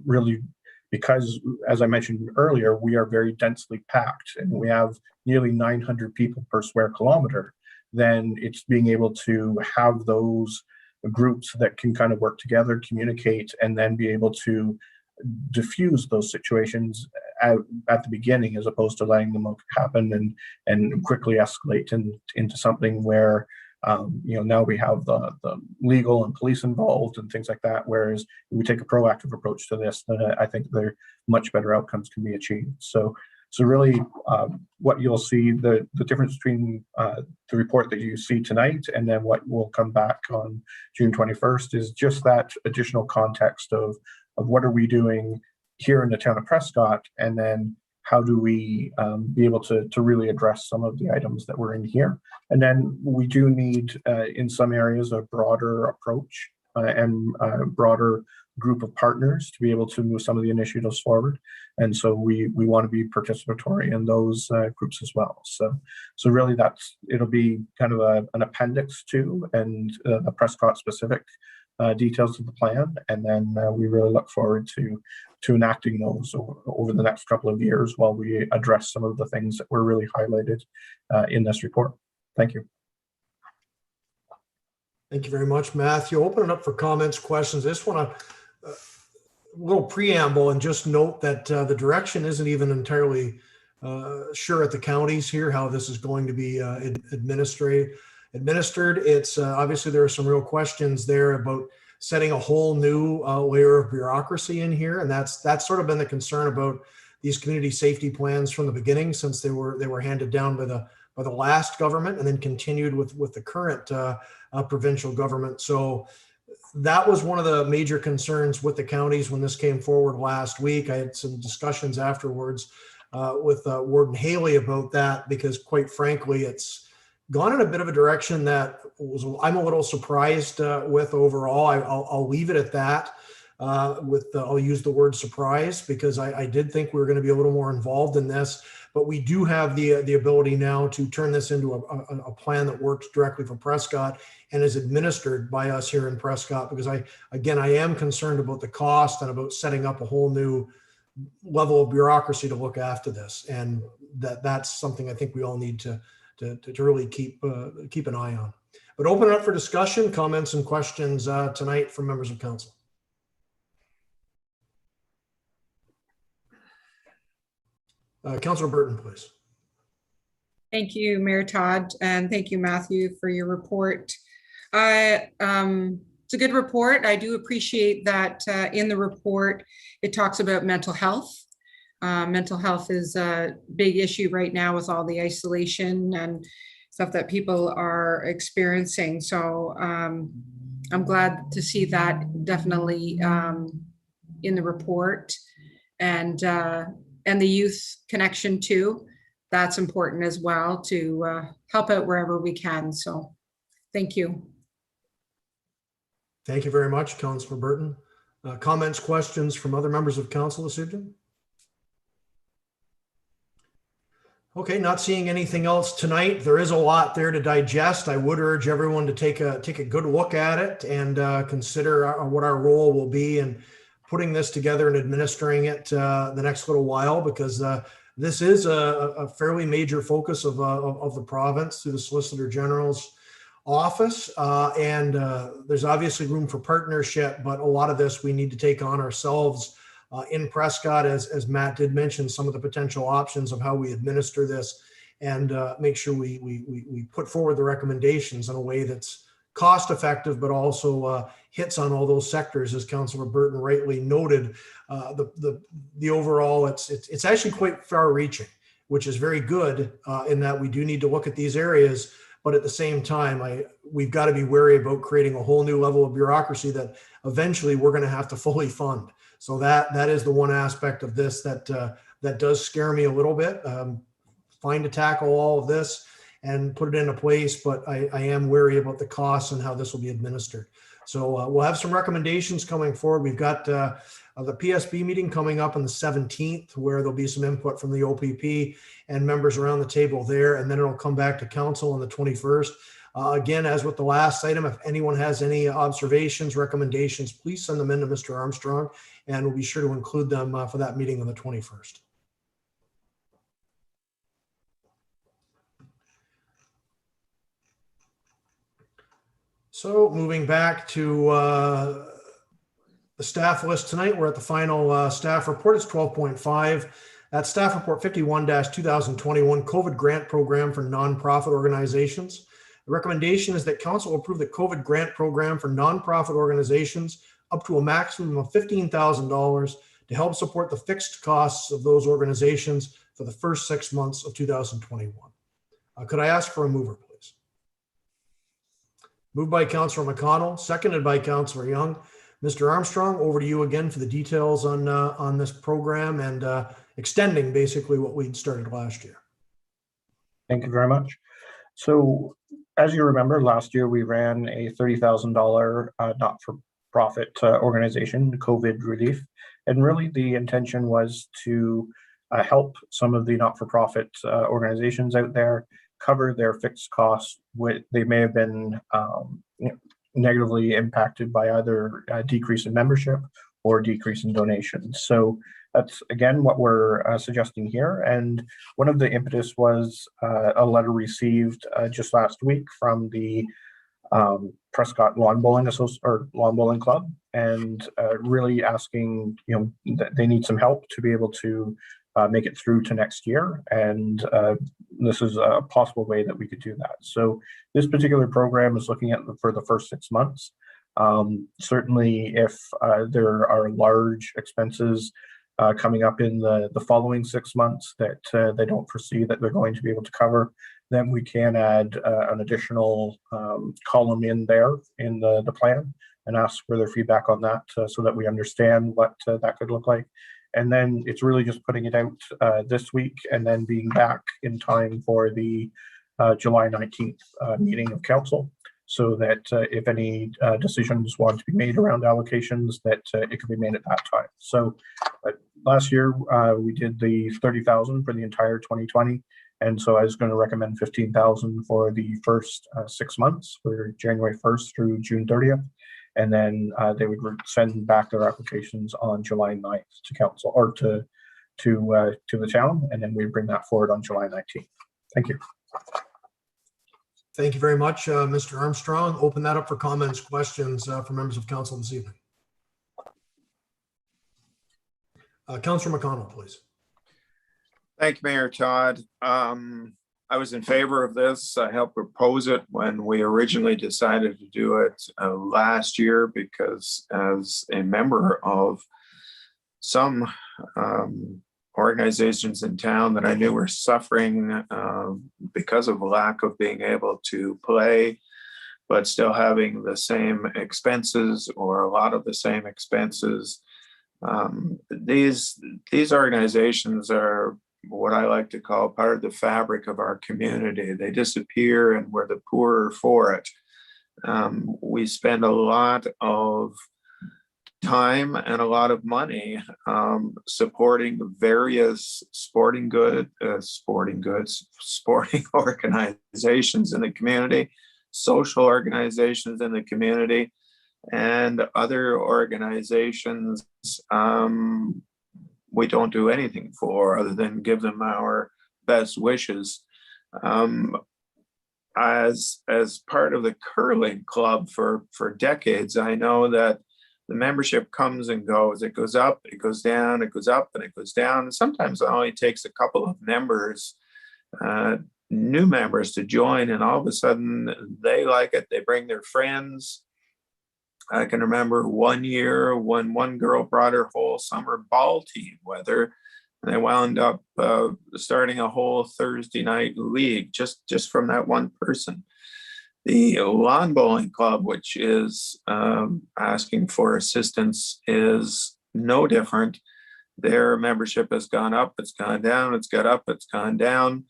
really, because as I mentioned earlier, we are very densely packed and we have nearly 900 people per square kilometer, then it's being able to have those groups that can kind of work together, communicate, and then be able to diffuse those situations at the beginning, as opposed to letting them happen and quickly escalate into something where now we have the legal and police involved and things like that. Whereas if we take a proactive approach to this, then I think there much better outcomes can be achieved. So really, what you'll see, the difference between the report that you see tonight and then what will come back on June 21st is just that additional context of what are we doing here in the town of Prescott, and then how do we be able to really address some of the items that were in here. And then we do need, in some areas, a broader approach and a broader group of partners to be able to move some of the initiatives forward. And so we want to be participatory in those groups as well. So really it'll be kind of an appendix to and the Prescott specific details of the plan. And then we really look forward to enacting those over the next couple of years while we address some of the things that were really highlighted in this report. Thank you. Thank you very much, Matthew. Open it up for comments, questions. I just want to little preamble and just note that the direction isn't even entirely sure at the counties here how this is going to be administered. It's obviously there are some real questions there about setting a whole new layer of bureaucracy in here, and that's sort of been the concern about these community safety plans from the beginning, since they were handed down by the last government and then continued with the current provincial government. So that was one of the major concerns with the counties when this came forward last week. I had some discussions afterwards with Warden Haley about that, because quite frankly, it's gone in a bit of a direction that I'm a little surprised with overall. I'll leave it at that. I'll use the word surprise, because I did think we were going to be a little more involved in this, but we do have the ability now to turn this into a plan that works directly for Prescott and is administered by us here in Prescott, because I am concerned about the cost and about setting up a whole new level of bureaucracy to look after this. And that's something I think we all need to really keep an eye on. But open it up for discussion, comments, and questions tonight from members of council. Councilor Burton, please. Thank you, Mayor Todd, and thank you, Matthew, for your report. It's a good report. I do appreciate that in the report, it talks about mental health. Mental health is a big issue right now with all the isolation and stuff that people are experiencing. So I'm glad to see that definitely in the report, and the youth connection too. That's important as well, to help out wherever we can. So thank you. Thank you very much, Councilor Burton. Comments, questions from other members of council this evening? Okay, not seeing anything else tonight. There is a lot there to digest. I would urge everyone to take a good look at it and consider what our role will be in putting this together and administering it the next little while, because this is a fairly major focus of the province through the Solicitor General's office. And there's obviously room for partnership, but a lot of this we need to take on ourselves in Prescott, as Matt did mention, some of the potential options of how we administer this, and make sure we put forward the recommendations in a way that's cost effective, but also hits on all those sectors, as Councilor Burton rightly noted. The overall, it's actually quite far reaching, which is very good in that we do need to look at these areas. But at the same time, we've got to be wary about creating a whole new level of bureaucracy that eventually we're going to have to fully fund. So that is the one aspect of this that does scare me a little bit. Fine to tackle all of this and put it into place, but I am wary about the costs and how this will be administered. So we'll have some recommendations coming forward. We've got the PSB meeting coming up on the 17th, where there'll be some input from the OPP and members around the table there, and then it'll come back to council on the 21st. Again, as with the last item, if anyone has any observations, recommendations, please send them in to Mr. Armstrong, and we'll be sure to include them for that meeting on the 21st. So moving back to the staff list tonight, we're at the final staff report. It's 12.5. That's staff report 51-2021 COVID grant program for nonprofit organizations. The recommendation is that council approve the COVID grant program for nonprofit organizations up to a maximum of $15,000 to help support the fixed costs of those organizations for the first 6 months of 2021. Could I ask for a mover, please? Moved by Councilor McConnell, seconded by Councilor Young. Mr. Armstrong, over to you again for the details on this program and extending basically what we'd started last year. Thank you very much. So as you remember, last year we ran a $30,000 not-for-profit organization, COVID relief. And really the intention was to help some of the not-for-profit organizations out there cover their fixed costs. They may have been negatively impacted by either a decrease in membership or decrease in donations. So that's again what we're suggesting here. And one of the impetus was a letter received just last week from the Prescott Lawn Bowling or Lawn Bowling Club, and really asking, that they need some help to be able to make it through to next year. And this is a possible way that we could do that. So this particular program is looking at for the first 6 months. Certainly, if there are large expenses coming up in the following 6 months that they don't foresee that they're going to be able to cover, then we can add an additional column in there in the plan and ask for their feedback on that so that we understand what that could look like. And then it's really just putting it out this week and then being back in time for the July 19th meeting of council, so that if any decisions want to be made around allocations, that it can be made at that time. So last year we did the 30,000 for the entire 2020. And so I was going to recommend 15,000 for the first 6 months, for January 1st through June 30th. And then they would send back their applications on July 9th to council, or to the town. And then we bring that forward on July 19th. Thank you. Thank you very much, Mr. Armstrong. Open that up for comments, questions from members of council this evening. Councillor McConnell, please. Thank you, Mayor Todd. I was in favor of this. I helped propose it when we originally decided to do it last year, because as a member of some organizations in town that I knew were suffering because of a lack of being able to play, but still having the same expenses or a lot of the same expenses. These organizations are what I like to call part of the fabric of our community. They disappear and we're the poorer for it. We spend a lot of time and a lot of money supporting various sporting organizations in the community, social organizations in the community, and other organizations we don't do anything for other than give them our best wishes. As part of the curling club for decades, I know that the membership comes and goes. It goes up, it goes down, it goes up, and it goes down. And sometimes it only takes a couple of members, new members, to join, and all of a sudden they like it. They bring their friends. I can remember one year when one girl brought her whole summer ball team with her, and they wound up starting a whole Thursday night league just from that one person. The lawn bowling club, which is asking for assistance, is no different. Their membership has gone up, it's gone down, it's got up, it's gone down.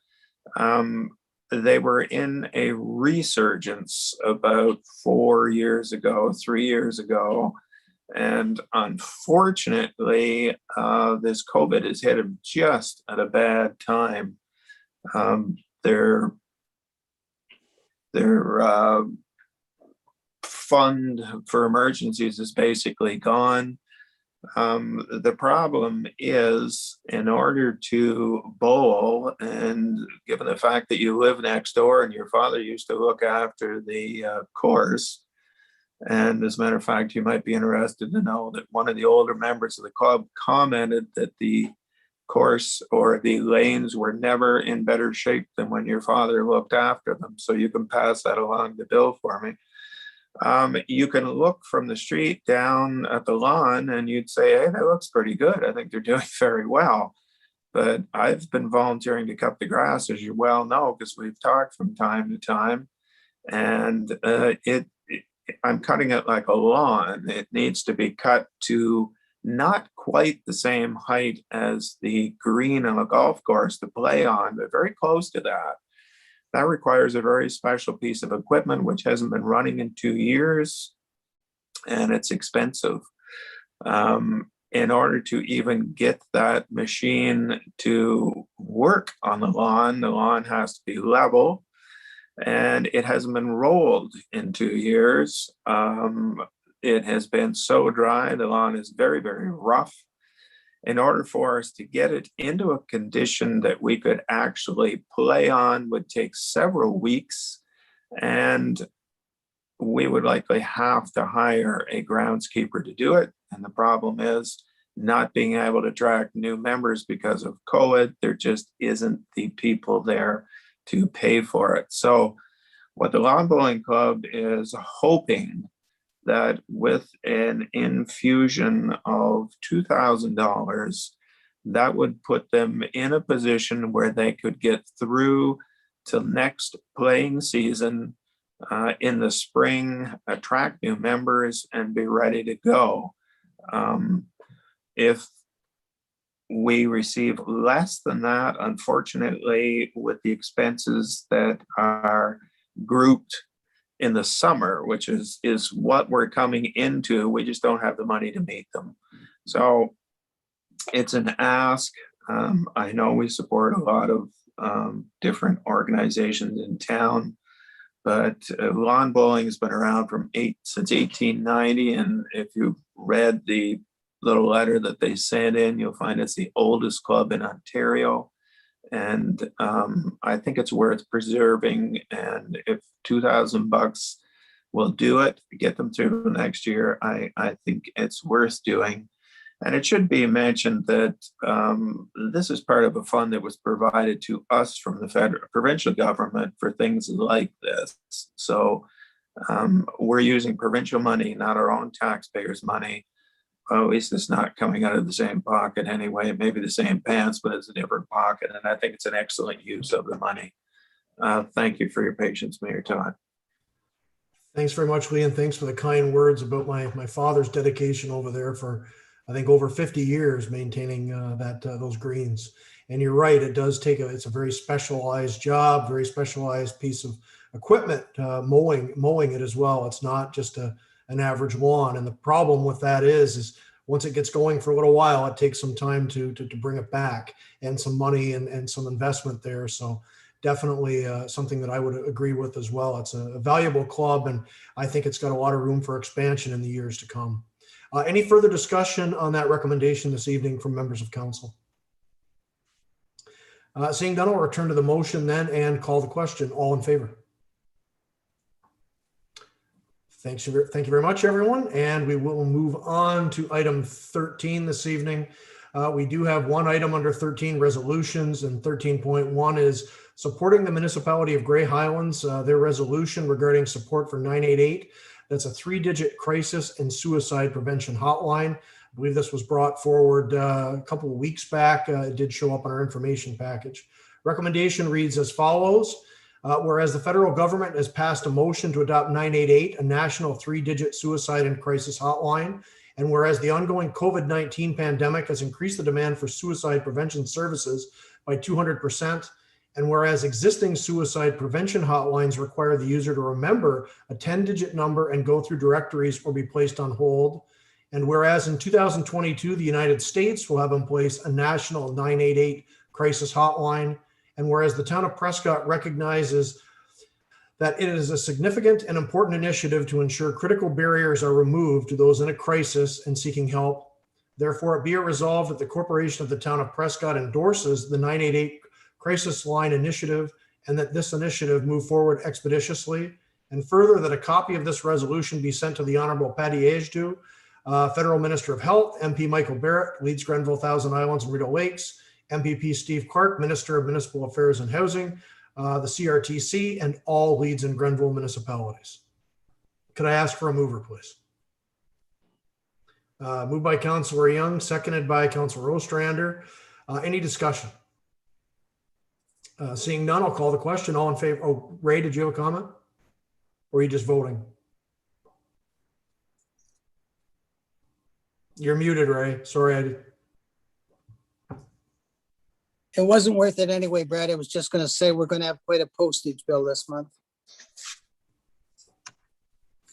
They were in a resurgence about 3 years ago. And unfortunately, this COVID has hit them just at a bad time. Their fund for emergencies is basically gone. The problem is, in order to bowl, and given the fact that you live next door and your father used to look after the course, and as a matter of fact, you might be interested to know that one of the older members of the club commented that the course or the lanes were never in better shape than when your father looked after them. So you can pass that along the bill for me. You can look from the street down at the lawn and you'd say, hey, that looks pretty good. I think they're doing very well. But I've been volunteering to cut the grass, as you well know, because we've talked from time to time. And I'm cutting it like a lawn. It needs to be cut to not quite the same height as the green on a golf course to play on, but very close to that. That requires a very special piece of equipment, which hasn't been running in 2 years, and it's expensive. In order to even get that machine to work on the lawn has to be level, and it hasn't been rolled in 2 years. It has been so dry, the lawn is very, very rough. In order for us to get it into a condition that we could actually play on would take several weeks. And we would likely have to hire a groundskeeper to do it. And the problem is not being able to attract new members because of COVID. There just isn't the people there to pay for it. So what the Lawn Bowling Club is hoping that with an infusion of $2,000, that would put them in a position where they could get through to next playing season in the spring, attract new members, and be ready to go. If we receive less than that, unfortunately, with the expenses that are grouped in the summer, which is what we're coming into, we just don't have the money to meet them. So it's an ask. I know we support a lot of different organizations in town, but lawn bowling has been around since 1890. And if you read the little letter that they sent in, you'll find it's the oldest club in Ontario. And I think it's worth preserving. And if $2,000 will do it, get them through next year, I think it's worth doing. And it should be mentioned that this is part of a fund that was provided to us from the provincial government for things like this. So we're using provincial money, not our own taxpayers' money. Well, at least it's not coming out of the same pocket anyway. Maybe the same pants, but it's a different pocket. And I think it's an excellent use of the money. Thank you for your patience, Mayor Todd. Thanks very much, Lee, and thanks for the kind words about my father's dedication over there for, I think, over 50 years maintaining those greens. And you're right, it does take it's a very specialized job, very specialized piece of equipment, mowing it as well. It's not just an average lawn. And the problem with that is once it gets going for a little while, it takes some time to bring it back, and some money and some investment there. So definitely something that I would agree with as well. It's a valuable club, and I think it's got a lot of room for expansion in the years to come. Any further discussion on that recommendation this evening from members of council? Seeing none, I'll return to the motion then and call the question. All in favor? Thank you very much, everyone. And we will move on to item 13 this evening. We do have one item under 13 resolutions, and 13.1 is supporting the municipality of Grey Highlands, their resolution regarding support for 988. That's a 3-digit crisis and suicide prevention hotline. I believe this was brought forward a couple of weeks back. It did show up on our information package. Recommendation reads as follows. Whereas the federal government has passed a motion to adopt 988, a national 3-digit suicide and crisis hotline, and whereas the ongoing COVID-19 pandemic has increased the demand for suicide prevention services by 200%, and whereas existing suicide prevention hotlines require the user to remember a 10-digit number and go through directories or be placed on hold, and whereas in 2022, the United States will have in place a national 988 crisis hotline, and whereas the town of Prescott recognizes that it is a significant and important initiative to ensure critical barriers are removed to those in a crisis and seeking help, therefore it be it resolved that the corporation of the town of Prescott endorses the 988 crisis line initiative, and that this initiative move forward expeditiously, and further that a copy of this resolution be sent to the Honorable Patty Ajdu, Federal Minister of Health, MP Michael Barrett, Leeds, Grenville, Thousand Islands, and Rideau Lakes, MPP Steve Clark, Minister of Municipal Affairs and Housing, the CRTC, and all Leeds and Grenville municipalities. Could I ask for a mover, please? Moved by Councillor Young, seconded by Councillor Ostrander. Any discussion? Seeing none, I'll call the question. All in favor? Oh, Ray, did you have a comment? Or are you just voting? You're muted, Ray. Sorry. It wasn't worth it anyway, Brad. I was just going to say we're going to have quite a postage bill this month.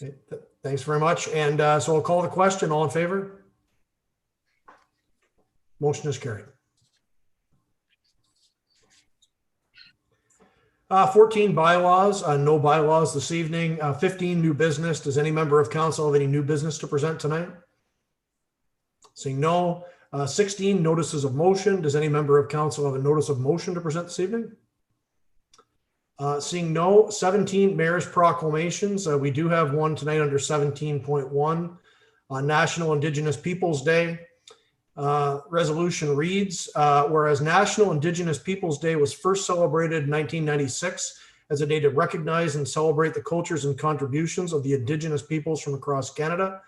Okay, thanks very much. And so I'll call the question. All in favor? Motion is carried. 14 bylaws, no bylaws this evening. 15 new business. Does any member of council have any new business to present tonight? Seeing no. 16 notices of motion. Does any member of council have a notice of motion to present this evening? Seeing no 17 mayor's proclamations, we do have one tonight under 17.1 on National Indigenous Peoples Day. Resolution reads, whereas National Indigenous Peoples Day was first celebrated in 1996 as a day to recognize and celebrate the cultures and contributions of the Indigenous peoples from across Canada.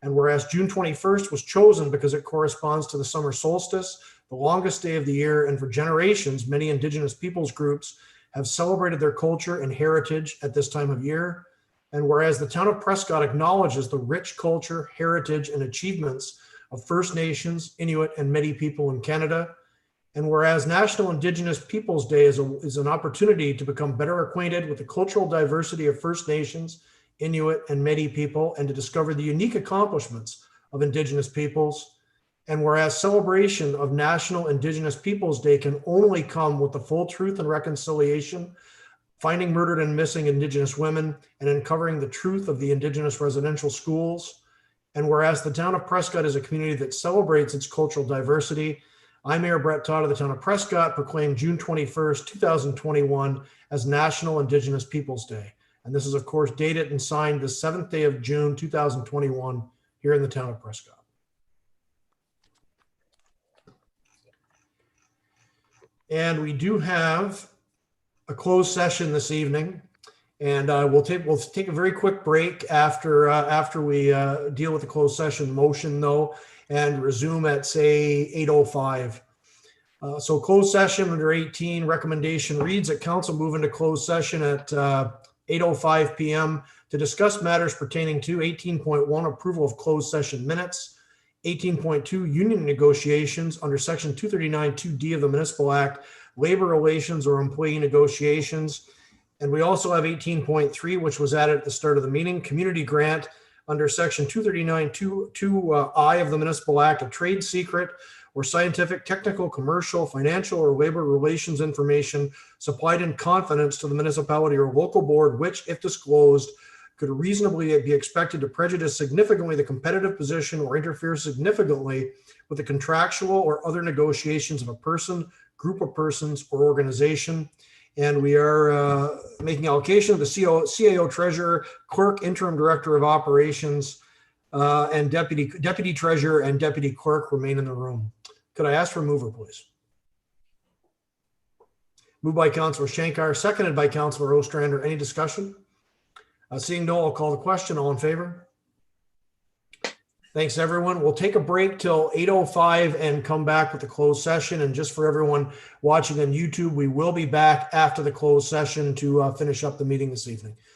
And whereas June 21st was chosen because it corresponds to the summer solstice, the longest day of the year, and for generations, many Indigenous peoples groups have celebrated their culture and heritage at this time of year. And whereas the town of Prescott acknowledges the rich culture, heritage, and achievements of First Nations, Inuit, and Métis people in Canada. And whereas National Indigenous Peoples Day is an opportunity to become better acquainted with the cultural diversity of First Nations, Inuit, and Métis people, and to discover the unique accomplishments of Indigenous peoples. And whereas celebration of National Indigenous Peoples Day can only come with the full truth and reconciliation, finding murdered and missing Indigenous women, and uncovering the truth of the Indigenous residential schools. And whereas the town of Prescott is a community that celebrates its cultural diversity, I, Mayor Brett Todd of the town of Prescott, proclaim June 21st, 2021 as National Indigenous Peoples Day. And this is, of course, dated and signed the 7th day of June, 2021 here in the town of Prescott. And we do have a closed session this evening, and we'll take a very quick break after we deal with the closed session motion, though, and resume at say 8:05. So closed session under 18 recommendation reads that council move into closed session at 8:05 p.m. to discuss matters pertaining to 18.1 approval of closed session minutes, 18.2 union negotiations under section 239 2D of the Municipal Act, labor relations or employee negotiations. And we also have 18.3, which was added at the start of the meeting, community grant under section 239 2I of the Municipal Act, a trade secret or scientific, technical, commercial, financial, or labor relations information supplied in confidence to the municipality or local board, which, if disclosed, could reasonably be expected to prejudice significantly the competitive position or interfere significantly with the contractual or other negotiations of a person, group of persons, or organization. And we are making allocation of the CAO treasurer, clerk, interim director of operations, and deputy treasurer and deputy clerk remain in the room. Could I ask for a mover, please? Moved by Councillor Shankar, seconded by Councillor Ostrander. Any discussion? Seeing no, I'll call the question. All in favor? Thanks, everyone. We'll take a break till 8:05 and come back with the closed session. And just for everyone watching on YouTube, we will be back after the closed session to finish up the meeting this evening.